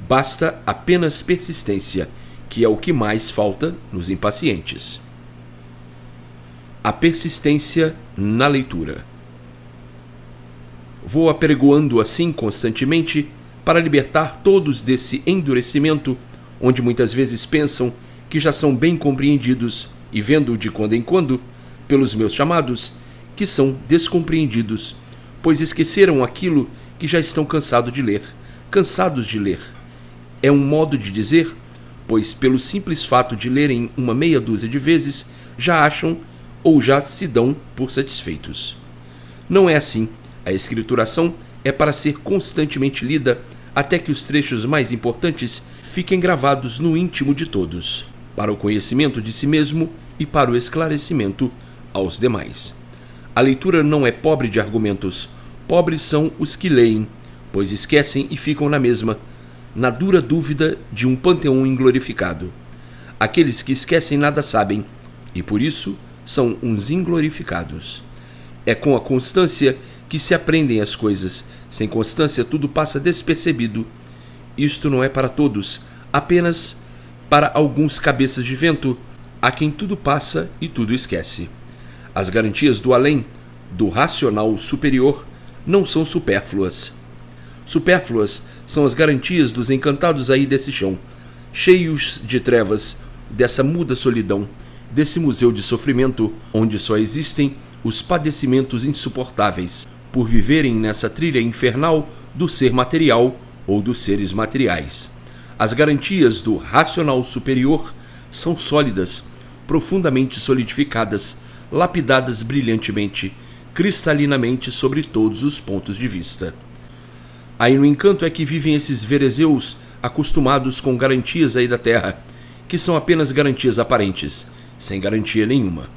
Basta apenas persistência, que é o que mais falta nos impacientes. A persistência na leitura. Vou apregoando assim constantemente para libertar todos desse endurecimento, onde muitas vezes pensam que já são bem compreendidos e vendo de quando em quando, pelos meus chamados, que são descompreendidos, pois esqueceram aquilo que já estão cansados de ler. É um modo de dizer, pois pelo simples fato de lerem uma meia dúzia de vezes, já acham ou já se dão por satisfeitos. Não é assim. A escrituração é para ser constantemente lida até que os trechos mais importantes fiquem gravados no íntimo de todos, para o conhecimento de si mesmo e para o esclarecimento aos demais. A leitura não é pobre de argumentos. Pobres são os que leem, pois esquecem e ficam na mesma, na dura dúvida de um panteão inglorificado. Aqueles que esquecem nada sabem, e por isso são uns inglorificados. É com a constância que se aprendem as coisas. Sem constância tudo passa despercebido. Isto não é para todos, apenas para alguns cabeças de vento, a quem tudo passa e tudo esquece. As garantias do além, do racional superior, não são supérfluas. Supérfluas são as garantias dos encantados aí desse chão, cheios de trevas, dessa muda solidão, desse museu de sofrimento, onde só existem os padecimentos insuportáveis, por viverem nessa trilha infernal do ser material ou dos seres materiais. As garantias do racional superior são sólidas, profundamente solidificadas, lapidadas brilhantemente, cristalinamente sobre todos os pontos de vista. Aí no encanto é que vivem esses vereseus acostumados com garantias aí da terra, que são apenas garantias aparentes, sem garantia nenhuma.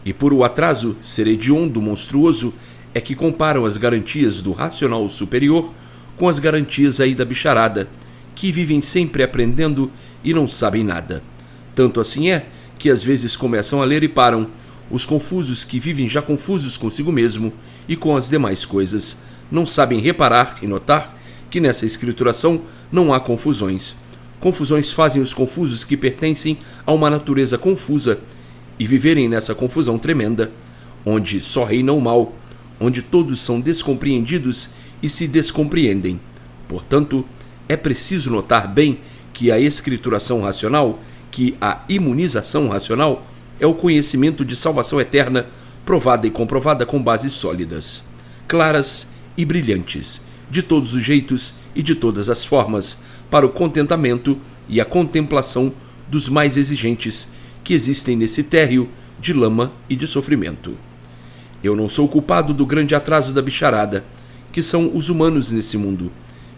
E por o atraso ser hediondo monstruoso, é que comparam as garantias do racional superior com as garantias aí da bicharada, que vivem sempre aprendendo e não sabem nada. Tanto assim é que às vezes começam a ler e param, os confusos que vivem já confusos consigo mesmo e com as demais coisas, não sabem reparar e notar que nessa escrituração não há confusões. Confusões fazem os confusos que pertencem a uma natureza confusa e viverem nessa confusão tremenda, onde só reina o mal, onde todos são descompreendidos e se descompreendem. Portanto, é preciso notar bem que a escrituração racional, que a imunização racional, é o conhecimento de salvação eterna, provada e comprovada com bases sólidas, claras e brilhantes, de todos os jeitos e de todas as formas, para o contentamento e a contemplação dos mais exigentes que existem nesse térreo de lama e de sofrimento. Eu não sou culpado do grande atraso da bicharada, que são os humanos nesse mundo.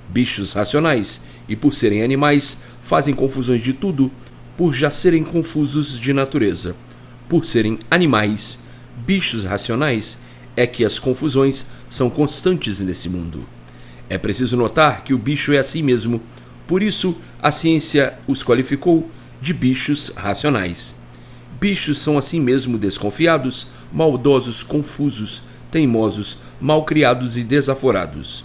Bichos racionais, e por serem animais, fazem confusões de tudo, por já serem confusos de natureza. Por serem animais, bichos racionais, é que as confusões são constantes nesse mundo. É preciso notar que o bicho é assim mesmo, por isso a ciência os qualificou de bichos racionais. Bichos são assim mesmo desconfiados, maldosos, confusos, teimosos, malcriados e desaforados.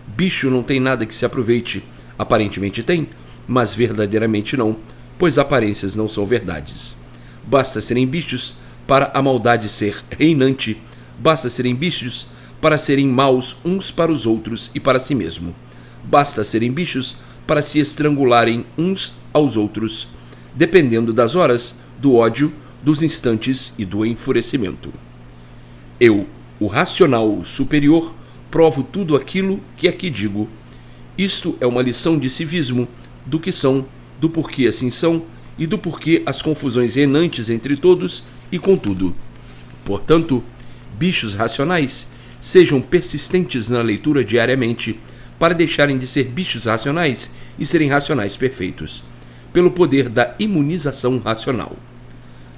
Bicho não tem nada que se aproveite. Aparentemente tem, mas verdadeiramente não, pois aparências não são verdades. Basta serem bichos para a maldade ser reinante, basta serem bichos para serem maus uns para os outros e para si mesmo. Basta serem bichos para se estrangularem uns aos outros, dependendo das horas, do ódio, dos instantes e do enfurecimento. Eu, o racional superior, provo tudo aquilo que aqui digo. Isto é uma lição de civismo, do que são, do porquê assim são e do porquê as confusões reinantes entre todos e com tudo. Portanto, bichos racionais, sejam persistentes na leitura diariamente, para deixarem de ser bichos racionais e serem racionais perfeitos, pelo poder da imunização racional.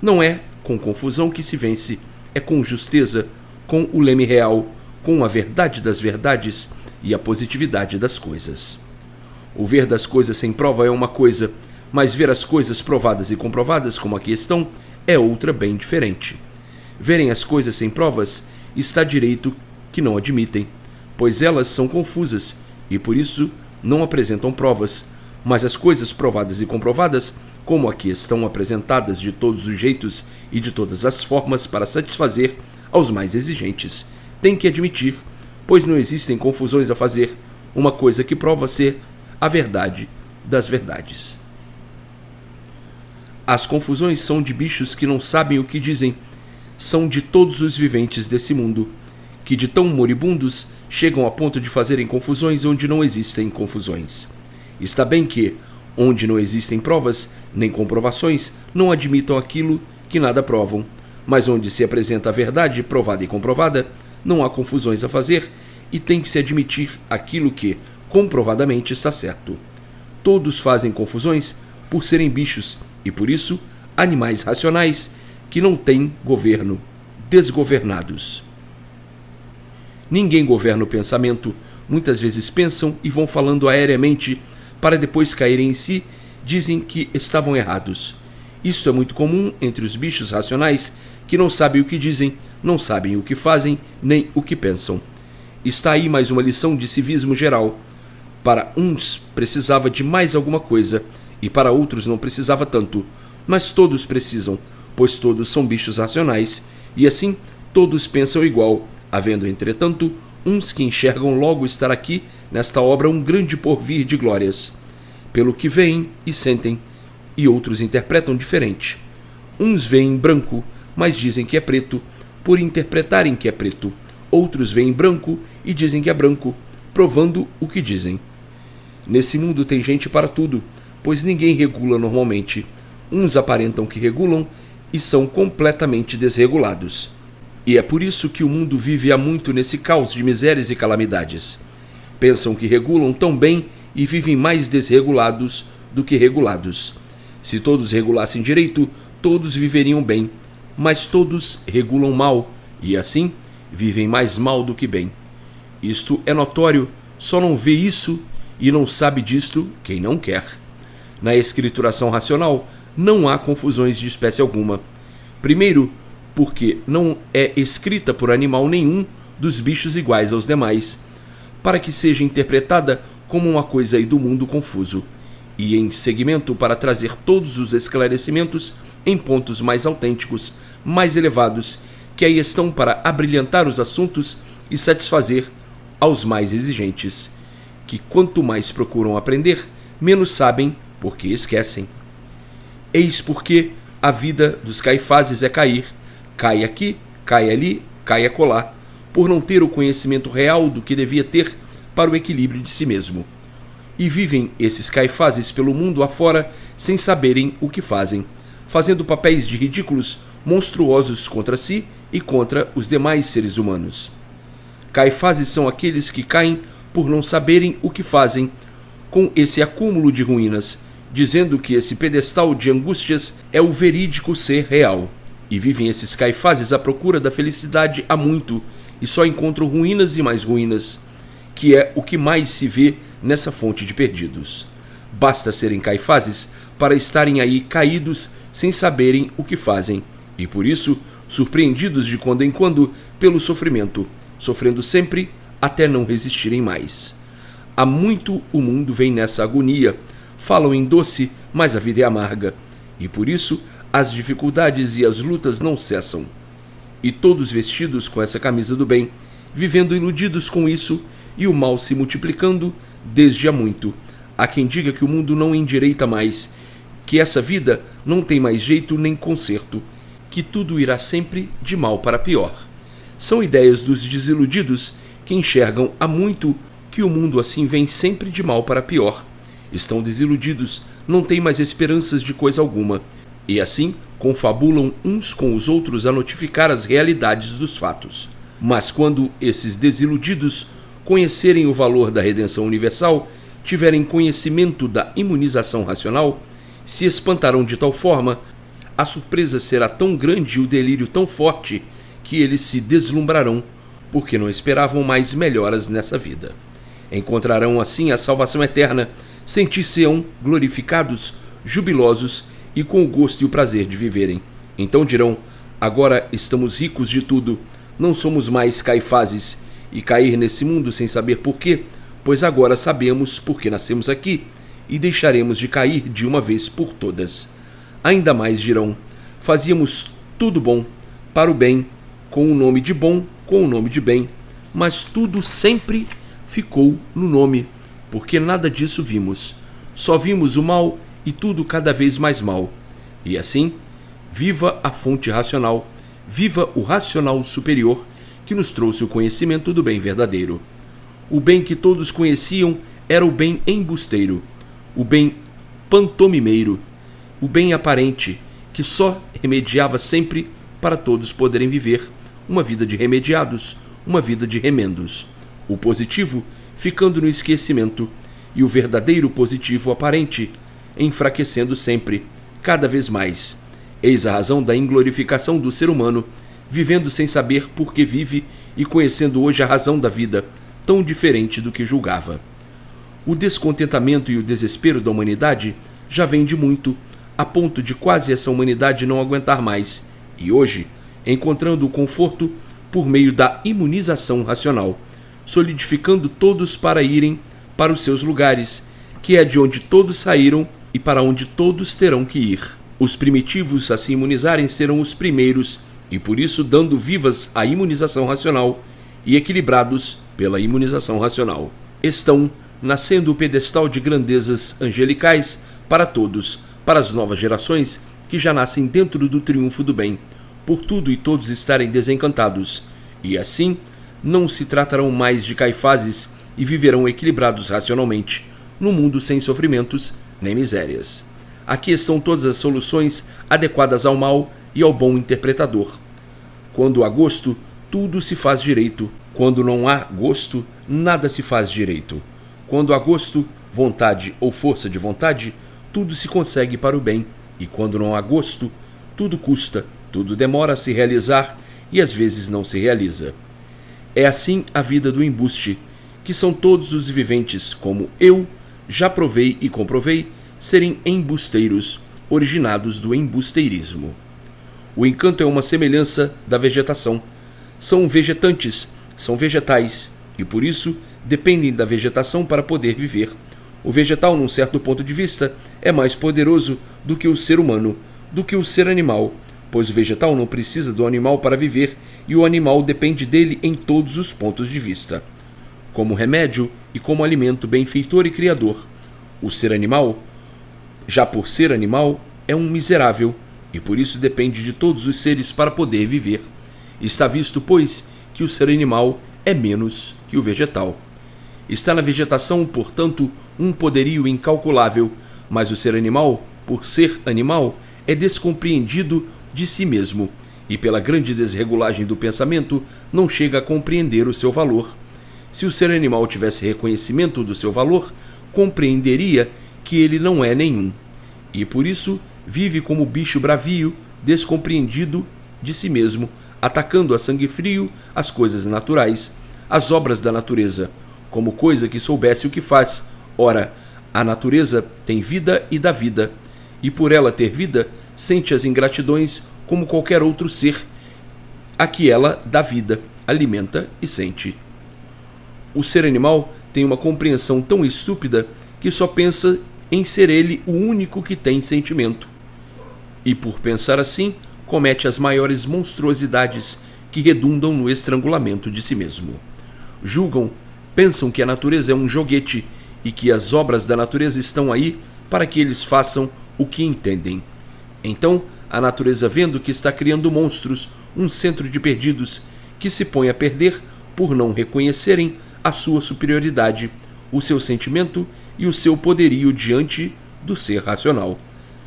Não é com confusão que se vence, é com justeza, com o leme real, com a verdade das verdades e a positividade das coisas. O ver das coisas sem prova é uma coisa, mas ver as coisas provadas e comprovadas como aqui estão é outra bem diferente. Verem as coisas sem provas está direito que não admitem, pois elas são confusas e por isso não apresentam provas, mas as coisas provadas e comprovadas, como aqui estão apresentadas de todos os jeitos e de todas as formas para satisfazer aos mais exigentes, têm que admitir, pois não existem confusões a fazer, uma coisa que prova ser a verdade das verdades. As confusões são de bichos que não sabem o que dizem, são de todos os viventes desse mundo, que de tão moribundos chegam a ponto de fazerem confusões onde não existem confusões. Está bem que, onde não existem provas nem comprovações, não admitam aquilo que nada provam, mas onde se apresenta a verdade provada e comprovada, não há confusões a fazer e tem que se admitir aquilo que, comprovadamente, está certo. Todos fazem confusões por serem bichos e, por isso, animais racionais que não têm governo, desgovernados. Ninguém governa o pensamento, muitas vezes pensam e vão falando aéreamente, para depois caírem em si, dizem que estavam errados. Isto é muito comum entre os bichos racionais, que não sabem o que dizem, não sabem o que fazem, nem o que pensam. Está aí mais uma lição de civismo geral. Para uns precisava de mais alguma coisa, e para outros não precisava tanto, mas todos precisam, pois todos são bichos racionais, e assim todos pensam igual, havendo, entretanto, uns que enxergam logo estar aqui, nesta obra, um grande porvir de glórias, pelo que veem e sentem, e outros interpretam diferente. Uns veem branco, mas dizem que é preto, por interpretarem que é preto. Outros veem branco e dizem que é branco, provando o que dizem. Nesse mundo tem gente para tudo, pois ninguém regula normalmente. Uns aparentam que regulam e são completamente desregulados. E é por isso que o mundo vive há muito nesse caos de misérias e calamidades. Pensam que regulam tão bem e vivem mais desregulados do que regulados. Se todos regulassem direito, todos viveriam bem, mas todos regulam mal, e assim vivem mais mal do que bem. Isto é notório, só não vê isso e não sabe disto quem não quer. Na escrituração racional, não há confusões de espécie alguma. Primeiro, porque não é escrita por animal nenhum dos bichos iguais aos demais, para que seja interpretada como uma coisa aí do mundo confuso, e em seguimento para trazer todos os esclarecimentos em pontos mais autênticos, mais elevados, que aí estão para abrilhantar os assuntos e satisfazer aos mais exigentes, que quanto mais procuram aprender, menos sabem porque esquecem. Eis porque a vida dos Caifáses é cair, cai aqui, cai ali, cai acolá, por não ter o conhecimento real do que devia ter para o equilíbrio de si mesmo. E vivem esses Caifáses pelo mundo afora sem saberem o que fazem, fazendo papéis de ridículos monstruosos contra si e contra os demais seres humanos. Caifáses são aqueles que caem por não saberem o que fazem com esse acúmulo de ruínas, dizendo que esse pedestal de angústias é o verídico ser real. E vivem esses Caifáses à procura da felicidade há muito, e só encontram ruínas e mais ruínas, que é o que mais se vê nessa fonte de perdidos. Basta serem Caifáses para estarem aí caídos sem saberem o que fazem, e por isso surpreendidos de quando em quando pelo sofrimento, sofrendo sempre até não resistirem mais. Há muito o mundo vem nessa agonia, falam em doce, mas a vida é amarga, e por isso as dificuldades e as lutas não cessam. E todos vestidos com essa camisa do bem, vivendo iludidos com isso, e o mal se multiplicando desde há muito. Há quem diga que o mundo não endireita mais, que essa vida não tem mais jeito nem conserto, que tudo irá sempre de mal para pior. São ideias dos desiludidos que enxergam há muito que o mundo assim vem sempre de mal para pior. Estão desiludidos, não têm mais esperanças de coisa alguma, e assim confabulam uns com os outros a notificar as realidades dos fatos. Mas quando esses desiludidos conhecerem o valor da redenção universal, tiverem conhecimento da imunização racional, se espantarão de tal forma, a surpresa será tão grande e o delírio tão forte que eles se deslumbrarão, porque não esperavam mais melhoras nessa vida. Encontrarão assim a salvação eterna, sentir-se-ão glorificados, jubilosos e com o gosto e o prazer de viverem. Então dirão: agora estamos ricos de tudo, não somos mais Caifáses, e cair nesse mundo sem saber porquê, pois agora sabemos por que nascemos aqui, e deixaremos de cair de uma vez por todas. Ainda mais dirão: fazíamos tudo bom, para o bem, com o nome de bom, com o nome de bem, mas tudo sempre ficou no nome, porque nada disso vimos. Só vimos o mal e tudo cada vez mais mal. E assim, viva a fonte racional, viva o racional superior que nos trouxe o conhecimento do bem verdadeiro. O bem que todos conheciam era o bem embusteiro, o bem pantomimeiro, o bem aparente, que só remediava sempre para todos poderem viver uma vida de remediados, uma vida de remendos. O positivo ficando no esquecimento e o verdadeiro positivo aparente enfraquecendo sempre, cada vez mais. Eis a razão da inglorificação do ser humano, vivendo sem saber por que vive e conhecendo hoje a razão da vida, tão diferente do que julgava. O descontentamento e o desespero da humanidade já vem de muito, a ponto de quase essa humanidade não aguentar mais, e hoje, encontrando o conforto por meio da imunização racional, solidificando todos para irem para os seus lugares, que é de onde todos saíram e para onde todos terão que ir. Os primitivos a se imunizarem serão os primeiros, e por isso dando vivas à imunização racional e equilibrados pela imunização racional. Estão nascendo o pedestal de grandezas angelicais para todos, para as novas gerações que já nascem dentro do triunfo do bem, por tudo e todos estarem desencantados, e assim não se tratarão mais de Caifáses e viverão equilibrados racionalmente, num mundo sem sofrimentos nem misérias. Aqui estão todas as soluções adequadas ao mal e ao bom interpretador. Quando há gosto, tudo se faz direito. Quando não há gosto, nada se faz direito. Quando há gosto, vontade ou força de vontade, tudo se consegue para o bem. E quando não há gosto, tudo custa, tudo demora a se realizar e às vezes não se realiza. É assim a vida do embuste, que são todos os viventes, como eu já provei e comprovei, serem embusteiros, originados do embusteirismo. O encanto é uma semelhança da vegetação. São vegetantes, são vegetais, e por isso dependem da vegetação para poder viver. O vegetal, num certo ponto de vista, é mais poderoso do que o ser humano, do que o ser animal, pois o vegetal não precisa do animal para viver e o animal depende dele em todos os pontos de vista. Como remédio e como alimento benfeitor e criador. O ser animal, já por ser animal, é um miserável e por isso depende de todos os seres para poder viver. Está visto, pois, que o ser animal é menos que o vegetal. Está na vegetação, portanto, um poderio incalculável, mas o ser animal, por ser animal, é descompreendido de si mesmo e, pela grande desregulagem do pensamento, não chega a compreender o seu valor. Se o ser animal tivesse reconhecimento do seu valor, compreenderia que ele não é nenhum, e por isso vive como bicho bravio, descompreendido de si mesmo, atacando a sangue frio as coisas naturais, as obras da natureza, como coisa que soubesse o que faz. Ora, a natureza tem vida e dá vida, e por ela ter vida, sente as ingratidões como qualquer outro ser, a que ela dá vida, alimenta e sente. O ser animal tem uma compreensão tão estúpida que só pensa em ser ele o único que tem sentimento. E por pensar assim, comete as maiores monstruosidades que redundam no estrangulamento de si mesmo. Pensam que a natureza é um joguete e que as obras da natureza estão aí para que eles façam o que entendem. Então, a natureza, vendo que está criando monstros, um centro de perdidos, que se põe a perder por não reconhecerem a sua superioridade, o seu sentimento e o seu poderio diante do ser racional.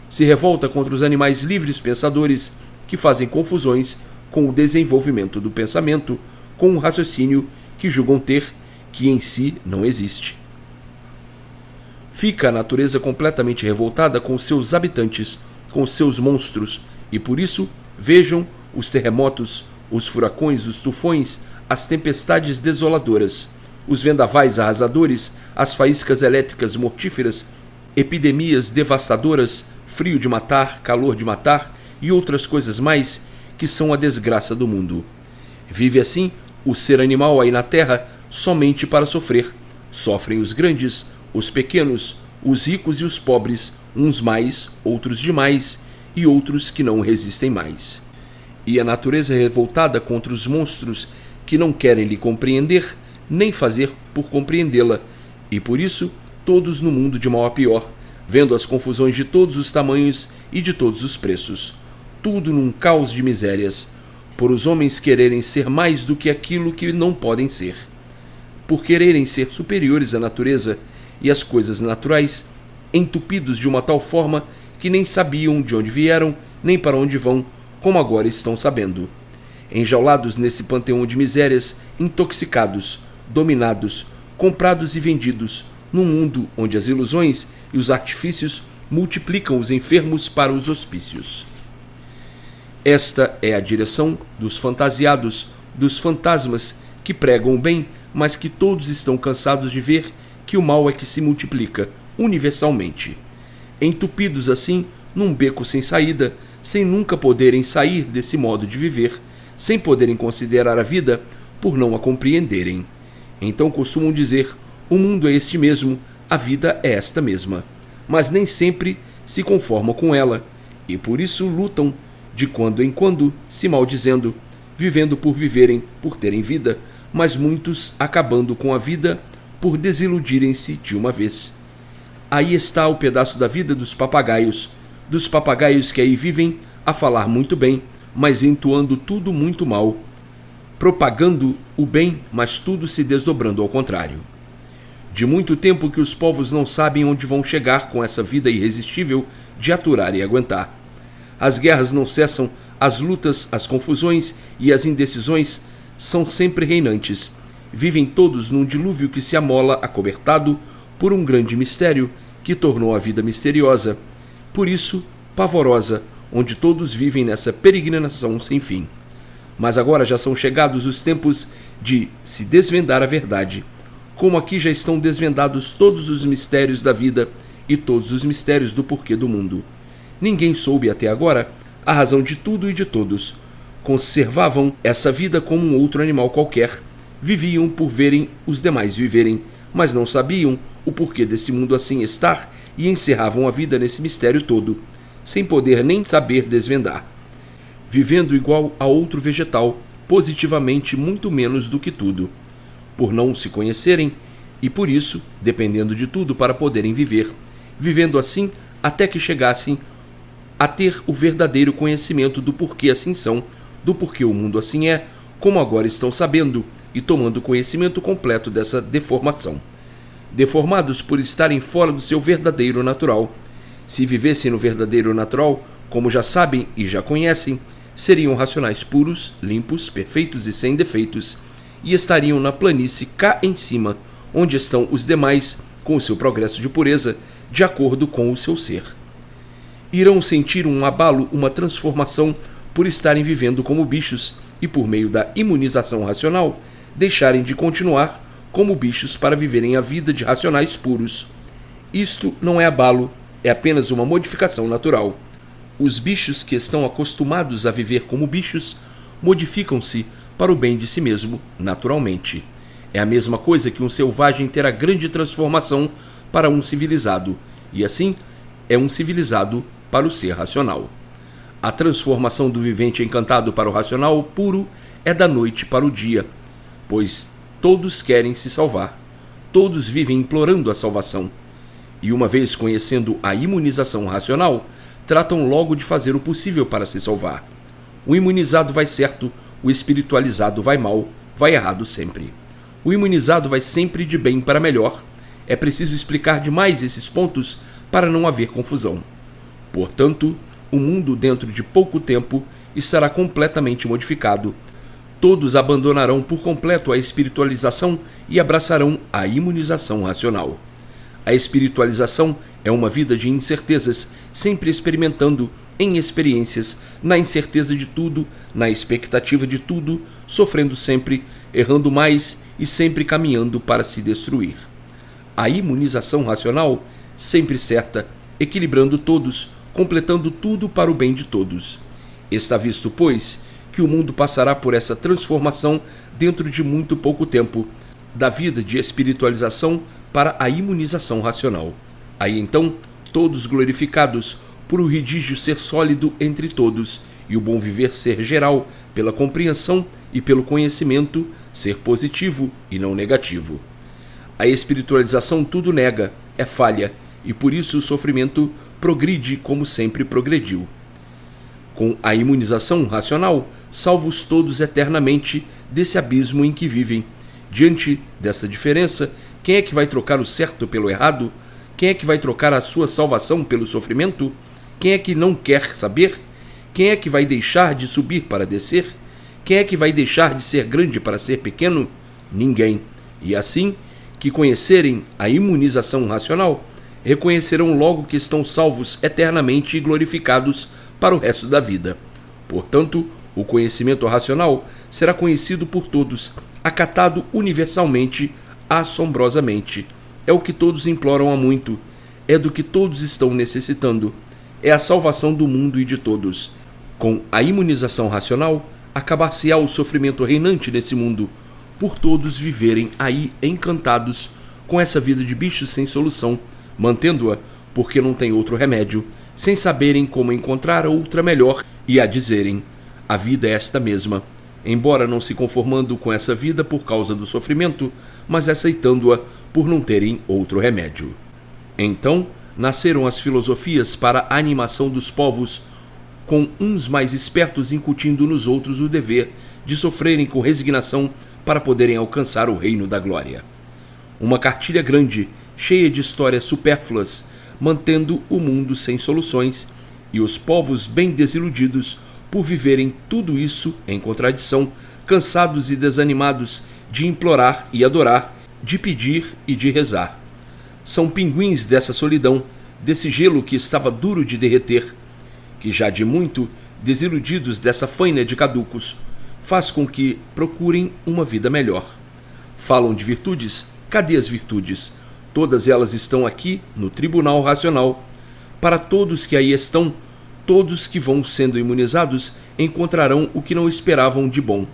Se revolta contra os animais livres pensadores que fazem confusões com o desenvolvimento do pensamento, com o raciocínio que julgam ter, que em si não existe. Fica a natureza completamente revoltada com seus habitantes, com seus monstros, e por isso vejam os terremotos, os furacões, os tufões, as tempestades desoladoras, os vendavais arrasadores, as faíscas elétricas mortíferas, epidemias devastadoras, frio de matar, calor de matar e outras coisas mais que são a desgraça do mundo. Vive assim o ser animal aí na terra somente para sofrer. Sofrem os grandes, os pequenos, os ricos e os pobres, uns mais, outros demais, e outros que não resistem mais. E a natureza revoltada contra os monstros que não querem lhe compreender, nem fazer por compreendê-la, e por isso todos no mundo de mal a pior, vendo as confusões de todos os tamanhos e de todos os preços, tudo num caos de misérias, por os homens quererem ser mais do que aquilo que não podem ser, por quererem ser superiores à natureza e às coisas naturais, entupidos de uma tal forma que nem sabiam de onde vieram, nem para onde vão, como agora estão sabendo. Enjaulados nesse panteão de misérias, intoxicados, dominados, comprados e vendidos, num mundo onde as ilusões e os artifícios multiplicam os enfermos para os hospícios. Esta é a direção dos fantasiados, dos fantasmas que pregam o bem, mas que todos estão cansados de ver que o mal é que se multiplica universalmente. Entupidos assim, num beco sem saída, sem nunca poderem sair desse modo de viver, sem poderem considerar a vida por não a compreenderem. Então costumam dizer: o mundo é este mesmo, a vida é esta mesma. Mas nem sempre se conformam com ela, e por isso lutam, de quando em quando, se maldizendo, vivendo por viverem, por terem vida, mas muitos acabando com a vida por desiludirem-se de uma vez. Aí está o pedaço da vida dos papagaios que aí vivem a falar muito bem, mas entoando tudo muito mal, propagando o bem, mas tudo se desdobrando ao contrário. De muito tempo que os povos não sabem onde vão chegar com essa vida irresistível de aturar e aguentar. As guerras não cessam, as lutas, as confusões e as indecisões são sempre reinantes. Vivem todos num dilúvio que se amola acobertado por um grande mistério que tornou a vida misteriosa, por isso pavorosa, onde todos vivem nessa peregrinação sem fim. Mas agora já são chegados os tempos de se desvendar a verdade, como aqui já estão desvendados todos os mistérios da vida e todos os mistérios do porquê do mundo. Ninguém soube até agora a razão de tudo e de todos. Conservavam essa vida como um outro animal qualquer. Viviam por verem os demais viverem, mas não sabiam o porquê desse mundo assim estar e encerravam a vida nesse mistério todo, sem poder nem saber desvendar. Vivendo igual a outro vegetal, positivamente muito menos do que tudo, por não se conhecerem e por isso, dependendo de tudo para poderem viver, vivendo assim até que chegassem a ter o verdadeiro conhecimento do porquê assim são, do porquê o mundo assim é, como agora estão sabendo e tomando conhecimento completo dessa deformação. Deformados por estarem fora do seu verdadeiro natural. Se vivessem no verdadeiro natural, como já sabem e já conhecem, seriam racionais puros, limpos, perfeitos e sem defeitos, e estariam na planície cá em cima, onde estão os demais, com o seu progresso de pureza, de acordo com o seu ser. Irão sentir um abalo, uma transformação, por estarem vivendo como bichos e por meio da imunização racional, deixarem de continuar como bichos para viverem a vida de racionais puros. Isto não é abalo, é apenas uma modificação natural. Os bichos que estão acostumados a viver como bichos modificam-se para o bem de si mesmo, naturalmente. É a mesma coisa que um selvagem ter a grande transformação para um civilizado, e assim é um civilizado para o ser racional. A transformação do vivente encantado para o racional puro é da noite para o dia, pois todos querem se salvar, todos vivem implorando a salvação, e uma vez conhecendo a imunização racional, tratam logo de fazer o possível para se salvar. O imunizado vai certo, o espiritualizado vai mal, vai errado sempre. O imunizado vai sempre de bem para melhor. É preciso explicar demais esses pontos para não haver confusão. Portanto, o mundo dentro de pouco tempo estará completamente modificado. Todos abandonarão por completo a espiritualização e abraçarão a imunização racional. A espiritualização é uma vida de incertezas, sempre experimentando em experiências, na incerteza de tudo, na expectativa de tudo, sofrendo sempre, errando mais e sempre caminhando para se destruir. A imunização racional, sempre certa, equilibrando todos, completando tudo para o bem de todos. Está visto, pois, que o mundo passará por essa transformação dentro de muito pouco tempo, da vida de espiritualização para a imunização racional. Aí então, todos glorificados por o redígio ser sólido entre todos e o bom viver ser geral, pela compreensão e pelo conhecimento ser positivo e não negativo. A espiritualização tudo nega, é falha, e por isso o sofrimento progride como sempre progrediu. Com a imunização racional, salvos todos eternamente desse abismo em que vivem. Diante dessa diferença, quem é que vai trocar o certo pelo errado? Quem é que vai trocar a sua salvação pelo sofrimento? Quem é que não quer saber? Quem é que vai deixar de subir para descer? Quem é que vai deixar de ser grande para ser pequeno? Ninguém. E assim, que conhecerem a imunização racional, reconhecerão logo que estão salvos eternamente e glorificados para o resto da vida. Portanto, o conhecimento racional será conhecido por todos, acatado universalmente, assombrosamente. É o que todos imploram há muito, é do que todos estão necessitando. É a salvação do mundo e de todos. Com a imunização racional, acabar-se-á o sofrimento reinante nesse mundo, por todos viverem aí encantados com essa vida de bichos sem solução, mantendo-a porque não tem outro remédio, sem saberem como encontrar outra melhor e a dizerem: a vida é esta mesma, embora não se conformando com essa vida por causa do sofrimento, mas aceitando-a por não terem outro remédio. Então, nasceram as filosofias para a animação dos povos, com uns mais espertos incutindo nos outros o dever de sofrerem com resignação para poderem alcançar o reino da glória. Uma cartilha grande, cheia de histórias supérfluas, mantendo o mundo sem soluções, e os povos bem desiludidos por viverem tudo isso em contradição, cansados e desanimados de implorar e adorar, de pedir e de rezar. São pinguins dessa solidão, desse gelo que estava duro de derreter, que já de muito, desiludidos dessa faina de caducos, faz com que procurem uma vida melhor. Falam de virtudes? Cadê as virtudes? Todas elas estão aqui no tribunal racional. Para todos que aí estão, todos que vão sendo imunizados encontrarão o que não esperavam de bom.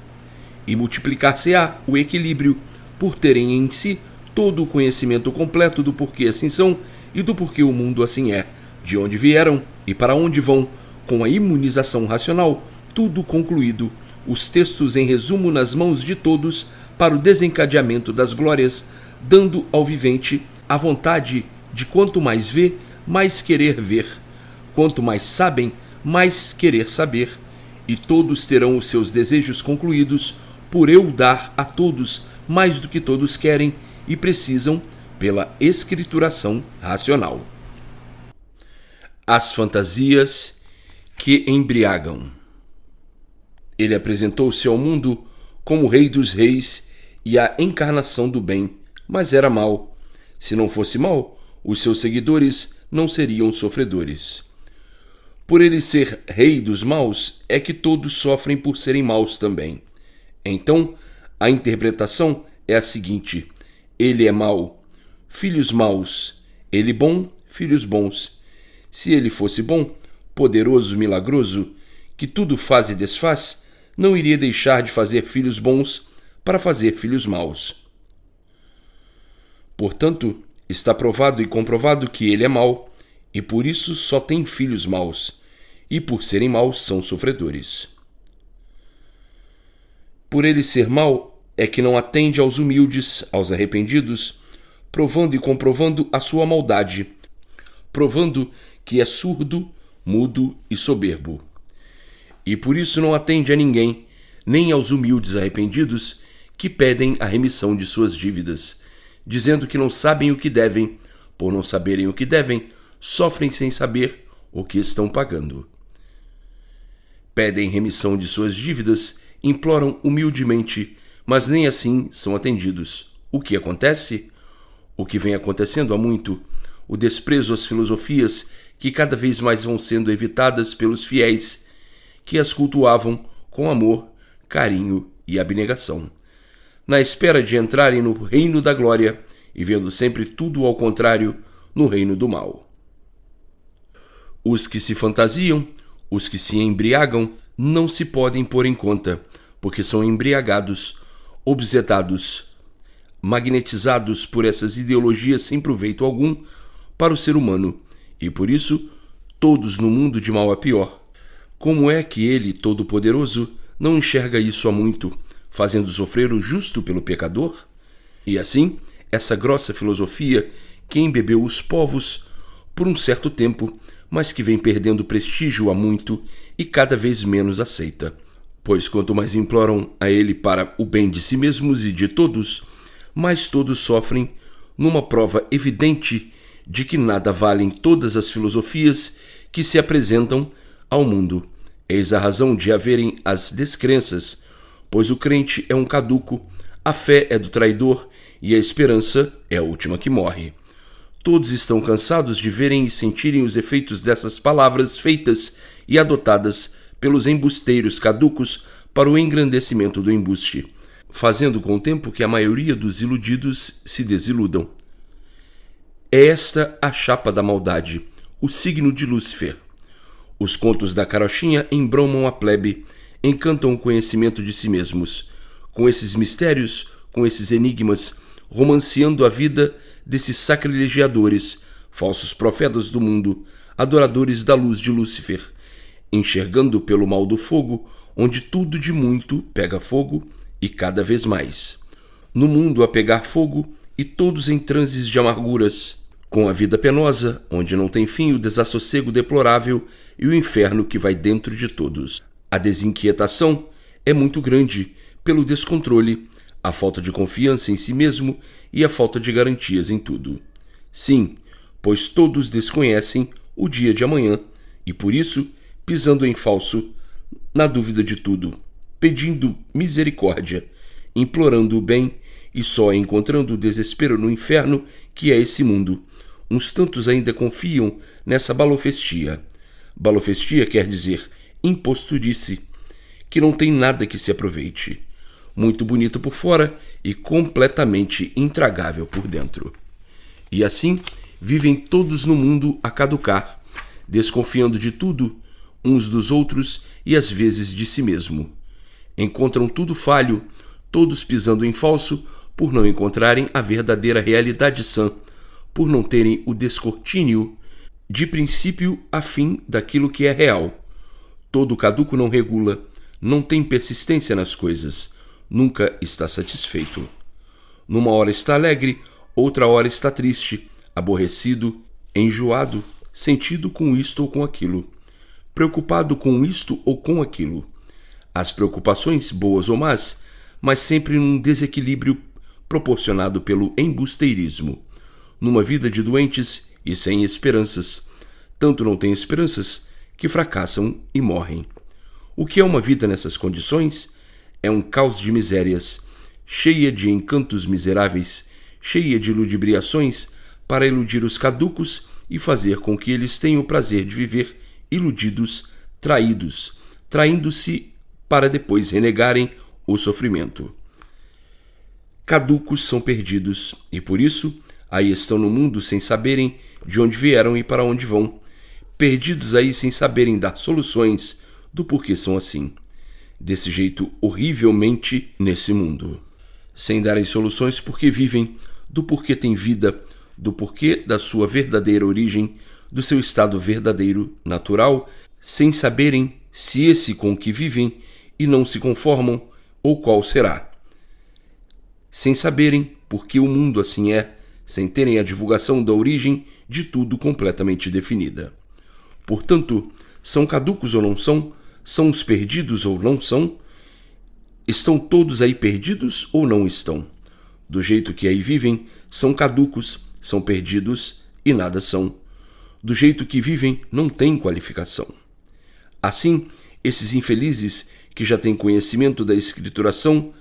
E multiplicar-se-á o equilíbrio, por terem em si todo o conhecimento completo do porquê assim são e do porquê o mundo assim é, de onde vieram e para onde vão, com a imunização racional, tudo concluído, os textos em resumo nas mãos de todos para o desencadeamento das glórias, dando ao vivente a vontade de quanto mais vê, mais querer ver, quanto mais sabem, mais querer saber, e todos terão os seus desejos concluídos por eu dar a todos mais do que todos querem e precisam pela escrituração racional. As fantasias que embriagam. Ele apresentou-se ao mundo como o Rei dos Reis e a encarnação do bem, mas era mau. Se não fosse mau, os seus seguidores não seriam sofredores. Por ele ser rei dos maus, é que todos sofrem por serem maus também. Então, a interpretação é a seguinte: ele é mau, filhos maus; ele bom, filhos bons. Se ele fosse bom, poderoso, milagroso, que tudo faz e desfaz, não iria deixar de fazer filhos bons para fazer filhos maus. Portanto, está provado e comprovado que ele é mau, e por isso só tem filhos maus, e por serem maus são sofredores. Por ele ser mau, é que não atende aos humildes, aos arrependidos, provando e comprovando a sua maldade, provando que é surdo, mudo e soberbo. E por isso não atende a ninguém, nem aos humildes arrependidos, que pedem a remissão de suas dívidas, dizendo que não sabem o que devem, por não saberem o que devem, sofrem sem saber o que estão pagando. Pedem remissão de suas dívidas, imploram humildemente, mas nem assim são atendidos. O que acontece? O que vem acontecendo há muito: o desprezo às filosofias que cada vez mais vão sendo evitadas pelos fiéis, que as cultuavam com amor, carinho e abnegação, na espera de entrarem no reino da glória e vendo sempre tudo ao contrário no reino do mal. Os que se fantasiam, os que se embriagam, não se podem pôr em conta, porque são embriagados, obsedados, magnetizados por essas ideologias sem proveito algum para o ser humano, e por isso todos no mundo de mal a pior. Como é que ele, todo-poderoso, não enxerga isso há muito, fazendo sofrer o justo pelo pecador? E assim, essa grossa filosofia que embebeu os povos por um certo tempo, mas que vem perdendo prestígio há muito e cada vez menos aceita. Pois quanto mais imploram a ele para o bem de si mesmos e de todos, mais todos sofrem numa prova evidente de que nada valem todas as filosofias que se apresentam ao mundo. Eis a razão de haverem as descrenças, pois o crente é um caduco, a fé é do traidor e a esperança é a última que morre. Todos estão cansados de verem e sentirem os efeitos dessas palavras feitas e adotadas pelos embusteiros caducos para o engrandecimento do embuste, fazendo com o tempo que a maioria dos iludidos se desiludam. É esta a chapa da maldade, o signo de Lúcifer. Os contos da carochinha embromam a plebe, encantam o conhecimento de si mesmos, com esses mistérios, com esses enigmas, romanceando a vida desses sacrilegiadores, falsos profetas do mundo, adoradores da luz de Lúcifer, enxergando pelo mal do fogo, onde tudo de muito pega fogo e cada vez mais. No mundo a pegar fogo e todos em transes de amarguras, com a vida penosa, onde não tem fim o desassossego deplorável e o inferno que vai dentro de todos. A desinquietação é muito grande pelo descontrole, a falta de confiança em si mesmo e a falta de garantias em tudo. Sim, pois todos desconhecem o dia de amanhã e por isso, pisando em falso, na dúvida de tudo, pedindo misericórdia, implorando o bem e só encontrando o desespero no inferno que é esse mundo. Uns tantos ainda confiam nessa balofestia. Balofestia quer dizer imposturice, que não tem nada que se aproveite. Muito bonito por fora e completamente intragável por dentro. E assim, vivem todos no mundo a caducar, desconfiando de tudo, uns dos outros e às vezes de si mesmo. Encontram tudo falho, todos pisando em falso, por não encontrarem a verdadeira realidade sã, por não terem o descortínio de princípio a fim daquilo que é real. Todo caduco não regula, não tem persistência nas coisas, nunca está satisfeito. Numa hora está alegre, outra hora está triste, aborrecido, enjoado, sentido com isto ou com aquilo, preocupado com isto ou com aquilo. As preocupações, boas ou más, mas sempre num desequilíbrio proporcionado pelo embusteirismo. Numa vida de doentes e sem esperanças. Tanto não têm esperanças que fracassam e morrem. O que é uma vida nessas condições? É um caos de misérias, cheia de encantos miseráveis, cheia de ludibriações para iludir os caducos e fazer com que eles tenham o prazer de viver iludidos, traídos, traindo-se para depois renegarem o sofrimento. Caducos são perdidos e por isso aí estão no mundo sem saberem de onde vieram e para onde vão, perdidos aí sem saberem dar soluções do porquê são assim, desse jeito horrivelmente nesse mundo. Sem darem soluções porque vivem, do porquê têm vida, do porquê da sua verdadeira origem, do seu estado verdadeiro, natural, sem saberem se esse com que vivem e não se conformam ou qual será. Sem saberem porque o mundo assim é, sem terem a divulgação da origem de tudo completamente definida. Portanto, são caducos ou não são? São os perdidos ou não são? Estão todos aí perdidos ou não estão? Do jeito que aí vivem, são caducos, são perdidos e nada são. Do jeito que vivem, não têm qualificação. Assim, esses infelizes que já têm conhecimento da escrituração,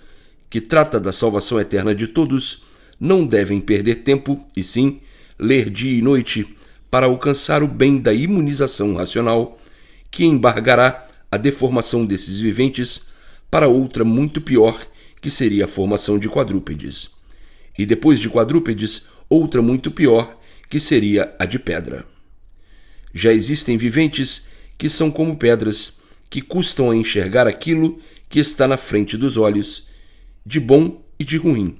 que trata da salvação eterna de todos, não devem perder tempo, e sim, ler dia e noite para alcançar o bem da imunização racional, que embargará a deformação desses viventes para outra muito pior, que seria a formação de quadrúpedes. E depois de quadrúpedes, outra muito pior, que seria a de pedra. Já existem viventes que são como pedras, que custam a enxergar aquilo que está na frente dos olhos, de bom e de ruim.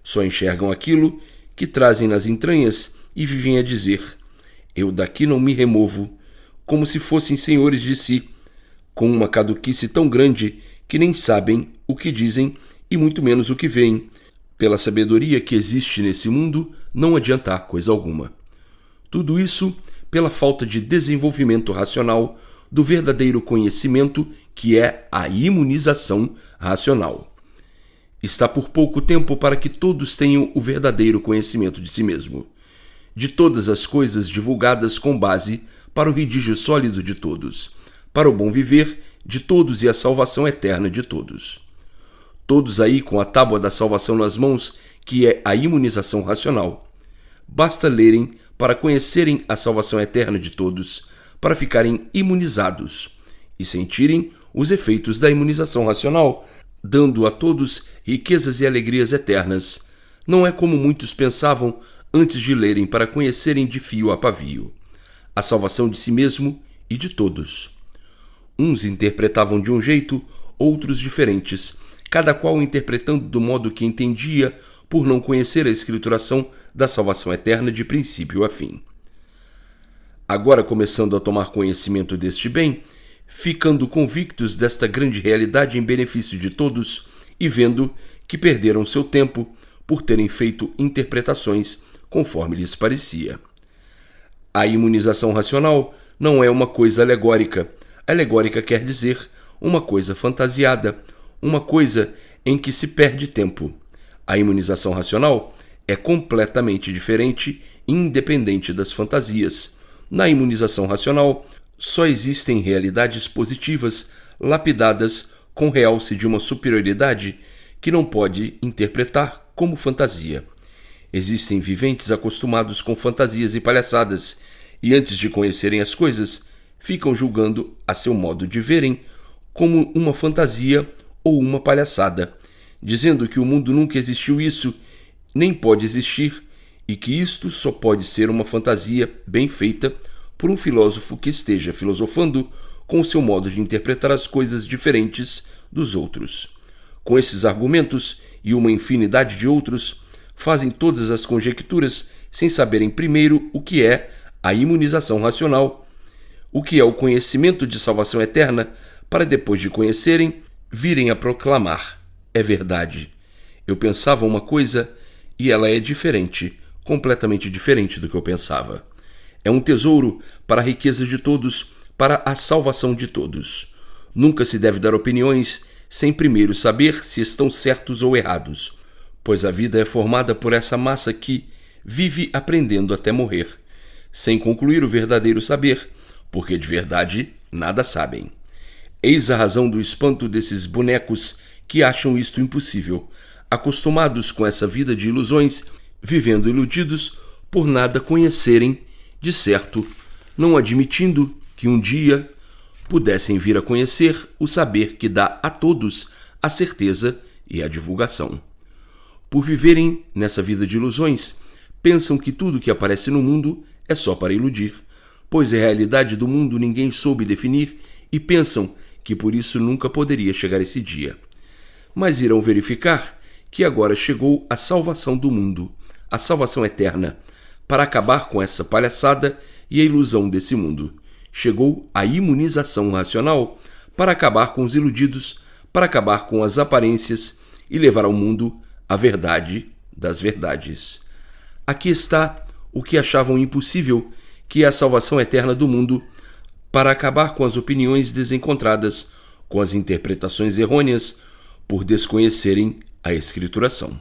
Só enxergam aquilo que trazem nas entranhas e vivem a dizer: eu daqui não me removo, como se fossem senhores de si, com uma caduquice tão grande que nem sabem o que dizem e muito menos o que veem. Pela sabedoria que existe nesse mundo, não adiantar coisa alguma. Tudo isso pela falta de desenvolvimento racional do verdadeiro conhecimento que é a imunização racional. Está por pouco tempo para que todos tenham o verdadeiro conhecimento de si mesmo, de todas as coisas divulgadas com base para o redígio sólido de todos, para o bom viver de todos e a salvação eterna de todos. Todos aí com a tábua da salvação nas mãos, que é a imunização racional. Basta lerem para conhecerem a salvação eterna de todos, para ficarem imunizados e sentirem os efeitos da imunização racional, dando a todos riquezas e alegrias eternas. Não é como muitos pensavam antes de lerem para conhecerem de fio a pavio a salvação de si mesmo e de todos. Uns interpretavam de um jeito, outros diferentes, cada qual interpretando do modo que entendia por não conhecer a escrituração da salvação eterna de princípio a fim. Agora, começando a tomar conhecimento deste bem, ficando convictos desta grande realidade em benefício de todos e vendo que perderam seu tempo por terem feito interpretações conforme lhes parecia. A imunização racional não é uma coisa alegórica. Alegórica quer dizer uma coisa fantasiada, uma coisa em que se perde tempo. A imunização racional é completamente diferente e independente das fantasias. Na imunização racional, só existem realidades positivas, lapidadas com realce de uma superioridade que não pode interpretar como fantasia. Existem viventes acostumados com fantasias e palhaçadas, e antes de conhecerem as coisas, ficam julgando a seu modo de verem como uma fantasia ou uma palhaçada, dizendo que o mundo nunca existiu isso, nem pode existir, e que isto só pode ser uma fantasia bem feita por um filósofo que esteja filosofando com o seu modo de interpretar as coisas diferentes dos outros. Com esses argumentos e uma infinidade de outros, fazem todas as conjecturas sem saberem primeiro o que é a imunização racional, o que é o conhecimento de salvação eterna, para depois de conhecerem, virem a proclamar: é verdade. Eu pensava uma coisa e ela é diferente, completamente diferente do que eu pensava. É um tesouro para a riqueza de todos, para a salvação de todos. Nunca se deve dar opiniões sem primeiro saber se estão certos ou errados, pois a vida é formada por essa massa que vive aprendendo até morrer, sem concluir o verdadeiro saber, porque de verdade nada sabem. Eis a razão do espanto desses bonecos que acham isto impossível, acostumados com essa vida de ilusões, vivendo iludidos por nada conhecerem de certo, não admitindo que um dia pudessem vir a conhecer o saber que dá a todos a certeza e a divulgação. Por viverem nessa vida de ilusões, pensam que tudo que aparece no mundo é só para iludir, pois a realidade do mundo ninguém soube definir e pensam que por isso nunca poderia chegar esse dia. Mas irão verificar que agora chegou a salvação do mundo, a salvação eterna, para acabar com essa palhaçada e a ilusão desse mundo. Chegou a imunização racional para acabar com os iludidos, para acabar com as aparências e levar ao mundo a verdade das verdades. Aqui está o que achavam impossível, que é a salvação eterna do mundo, para acabar com as opiniões desencontradas, com as interpretações errôneas, por desconhecerem a escrituração.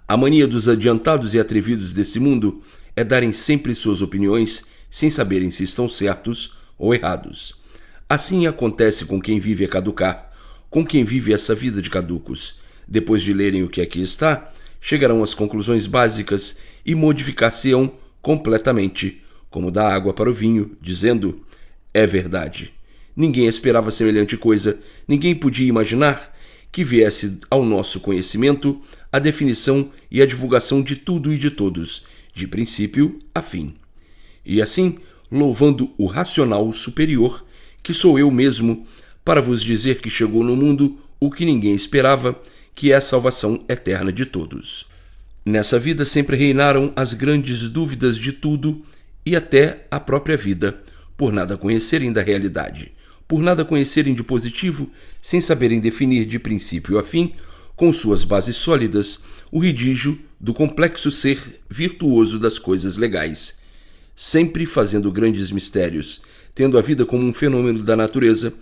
A mania dos adiantados e atrevidos desse mundo é darem sempre suas opiniões sem saberem se estão certos ou errados. Assim acontece com quem vive a caducar, com quem vive essa vida de caducos. Depois de lerem o que aqui está, chegarão às conclusões básicas e modificar-se-ão completamente, como da água para o vinho, dizendo: é verdade. Ninguém esperava semelhante coisa, ninguém podia imaginar que viesse ao nosso conhecimento a definição e a divulgação de tudo e de todos, de princípio a fim. E assim, louvando o racional superior, que sou eu mesmo, para vos dizer que chegou no mundo o que ninguém esperava, que é a salvação eterna de todos. Nessa vida sempre reinaram as grandes dúvidas de tudo e até a própria vida, por nada conhecerem da realidade, por nada conhecerem de positivo, sem saberem definir de princípio a fim, com suas bases sólidas, o redígio do complexo ser virtuoso das coisas legais, sempre fazendo grandes mistérios, tendo a vida como um fenômeno da natureza,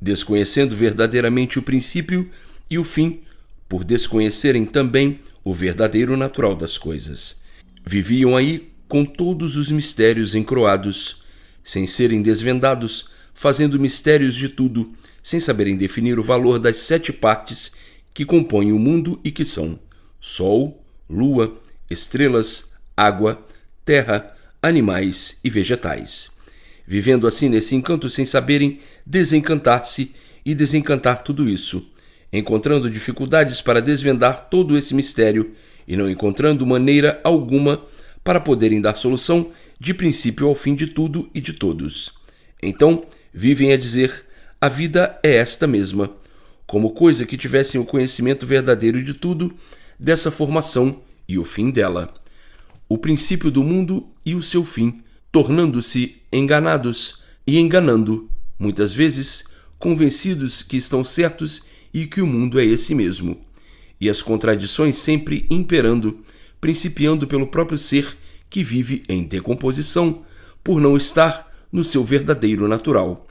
desconhecendo verdadeiramente o princípio e o fim, por desconhecerem também o verdadeiro natural das coisas. Viviam aí com todos os mistérios encroados, sem serem desvendados, fazendo mistérios de tudo, sem saberem definir o valor das 7 partes que compõem o mundo e que são sol, lua, estrelas, água, terra, animais e vegetais. Vivendo assim nesse encanto sem saberem desencantar-se e desencantar tudo isso, encontrando dificuldades para desvendar todo esse mistério e não encontrando maneira alguma para poderem dar solução de princípio ao fim de tudo e de todos. Então, vivem a dizer: a vida é esta mesma, como coisa que tivessem o conhecimento verdadeiro de tudo, dessa formação e o fim dela, o princípio do mundo e o seu fim, tornando-se enganados e enganando, muitas vezes convencidos que estão certos e que o mundo é esse mesmo, e as contradições sempre imperando, principiando pelo próprio ser que vive em decomposição, por não estar no seu verdadeiro natural.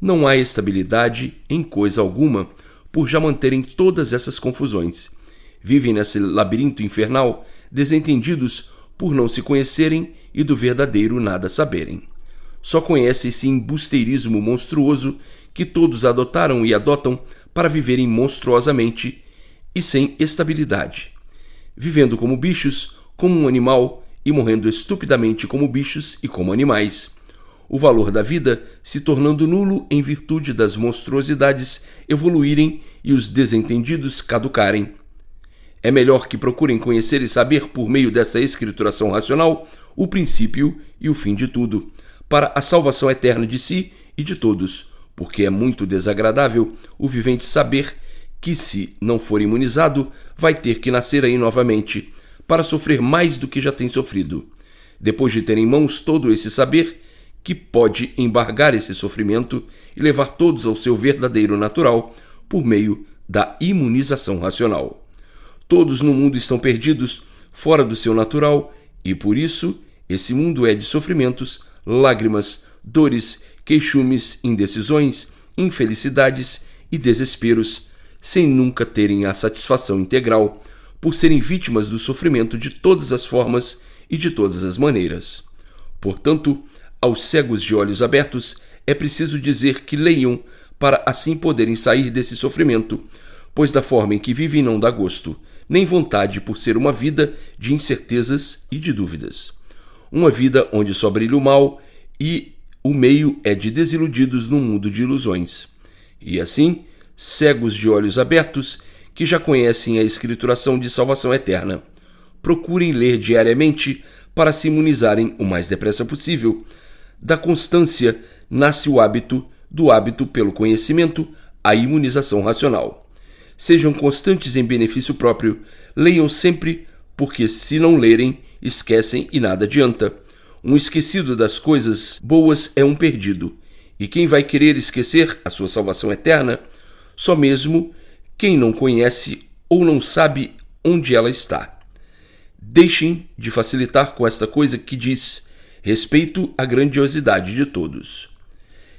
Não há estabilidade em coisa alguma, por já manterem todas essas confusões. Vivem nesse labirinto infernal, desentendidos por não se conhecerem e do verdadeiro nada saberem. Só conhecem esse embusteirismo monstruoso que todos adotaram e adotam para viverem monstruosamente e sem estabilidade, vivendo como bichos, como um animal, e morrendo estupidamente como bichos e como animais. o valor da vida se tornando nulo em virtude das monstruosidades evoluírem e os desentendidos caducarem. É melhor que procurem conhecer e saber, por meio dessa escrituração racional, o princípio e o fim de tudo, para a salvação eterna de si e de todos, porque é muito desagradável o vivente saber que, se não for imunizado, vai ter que nascer aí novamente, para sofrer mais do que já tem sofrido. Depois de ter em mãos todo esse saber, que pode embargar esse sofrimento e levar todos ao seu verdadeiro natural por meio da imunização racional. Todos no mundo estão perdidos, fora do seu natural, e por isso esse mundo é de sofrimentos, lágrimas, dores, queixumes, indecisões, infelicidades e desesperos, sem nunca terem a satisfação integral, por serem vítimas do sofrimento de todas as formas e de todas as maneiras. Portanto, aos cegos de olhos abertos, é preciso dizer que leiam para assim poderem sair desse sofrimento, pois da forma em que vivem não dá gosto, nem vontade, por ser uma vida de incertezas e de dúvidas. Uma vida onde só brilha o mal e o meio é de desiludidos num mundo de ilusões. E assim, cegos de olhos abertos, que já conhecem a escrituração de salvação eterna, procurem ler diariamente para se imunizarem o mais depressa possível. Da constância nasce o hábito, do hábito pelo conhecimento, a imunização racional. Sejam constantes em benefício próprio, leiam sempre, porque se não lerem, esquecem e nada adianta. Um esquecido das coisas boas é um perdido, e quem vai querer esquecer a sua salvação eterna? Só mesmo quem não conhece ou não sabe onde ela está. Deixem de facilitar com esta coisa que diz respeito à grandiosidade de todos.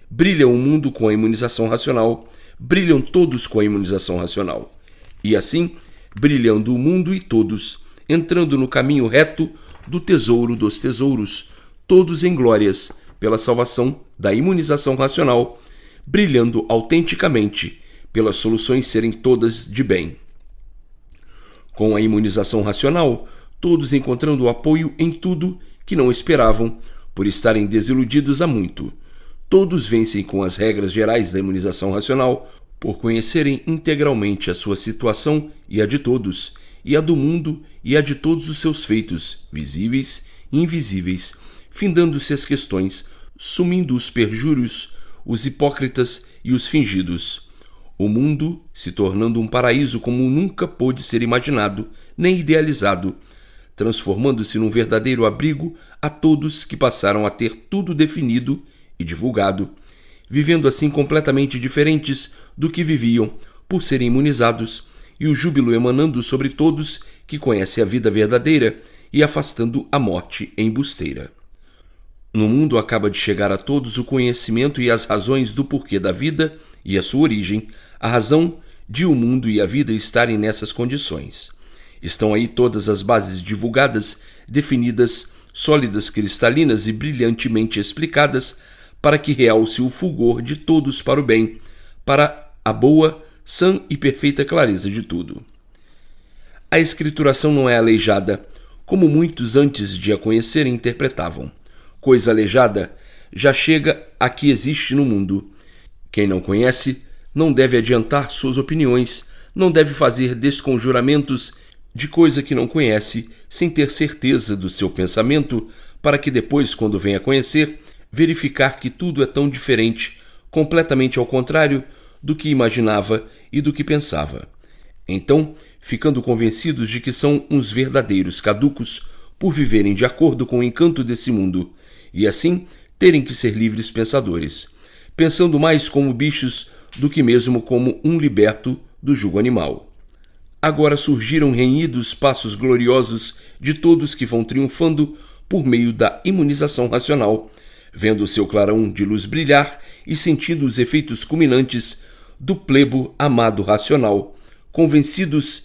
Brilha o mundo com a imunização racional, brilham todos com a imunização racional. E assim, brilhando o mundo e todos, entrando no caminho reto do tesouro dos tesouros, todos em glórias, pela salvação da imunização racional, brilhando autenticamente, pelas soluções serem todas de bem. Com a imunização racional, todos encontrando o apoio em tudo que não esperavam, por estarem desiludidos há muito. Todos vencem com as regras gerais da imunização racional, por conhecerem integralmente a sua situação e a de todos, e a do mundo e a de todos os seus feitos, visíveis e invisíveis, findando-se as questões, sumindo os perjúrios, os hipócritas e os fingidos. O mundo se tornando um paraíso como nunca pôde ser imaginado nem idealizado, transformando-se num verdadeiro abrigo a todos que passaram a ter tudo definido e divulgado, vivendo assim completamente diferentes do que viviam por serem imunizados, e o júbilo emanando sobre todos que conhecem a vida verdadeira e afastando a morte embusteira. No mundo acaba de chegar a todos o conhecimento e as razões do porquê da vida e a sua origem, a razão de o mundo e a vida estarem nessas condições. Estão aí todas as bases divulgadas, definidas, sólidas, cristalinas e brilhantemente explicadas, para que realce o fulgor de todos para o bem, para a boa, sã e perfeita clareza de tudo. A escrituração não é aleijada, como muitos antes de a conhecerem interpretavam. Coisa aleijada já chega a que existe no mundo. Quem não conhece não deve adiantar suas opiniões, não deve fazer desconjuramentos de coisa que não conhece, sem ter certeza do seu pensamento, para que depois, quando venha a conhecer, verificar que tudo é tão diferente, completamente ao contrário do que imaginava e do que pensava. Então, ficando convencidos de que são uns verdadeiros caducos por viverem de acordo com o encanto desse mundo, e assim terem que ser livres pensadores, pensando mais como bichos do que mesmo como um liberto do jugo animal. Agora surgiram renhidos passos gloriosos de todos que vão triunfando por meio da imunização racional, vendo o seu clarão de luz brilhar e sentindo os efeitos culminantes do plebo amado racional, convencidos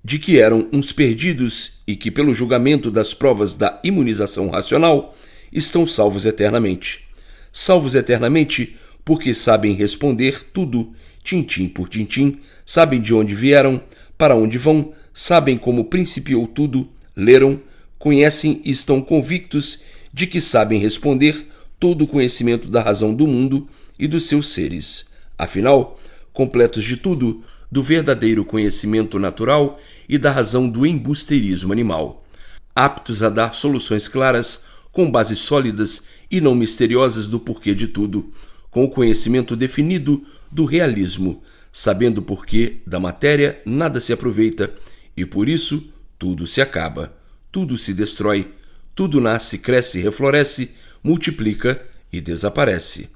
de que eram uns perdidos e que, pelo julgamento das provas da imunização racional, estão salvos eternamente. Salvos eternamente porque sabem responder tudo, tintim por tintim, sabem de onde vieram, para onde vão, sabem como principiou tudo, leram, conhecem e estão convictos de que sabem responder todo o conhecimento da razão do mundo e dos seus seres. Afinal, completos de tudo, do verdadeiro conhecimento natural e da razão do embusteirismo animal. Aptos a dar soluções claras, com bases sólidas e não misteriosas do porquê de tudo, com o conhecimento definido do realismo, sabendo por que da matéria nada se aproveita e por isso tudo se acaba, tudo se destrói, tudo nasce, cresce, refloresce, multiplica e desaparece.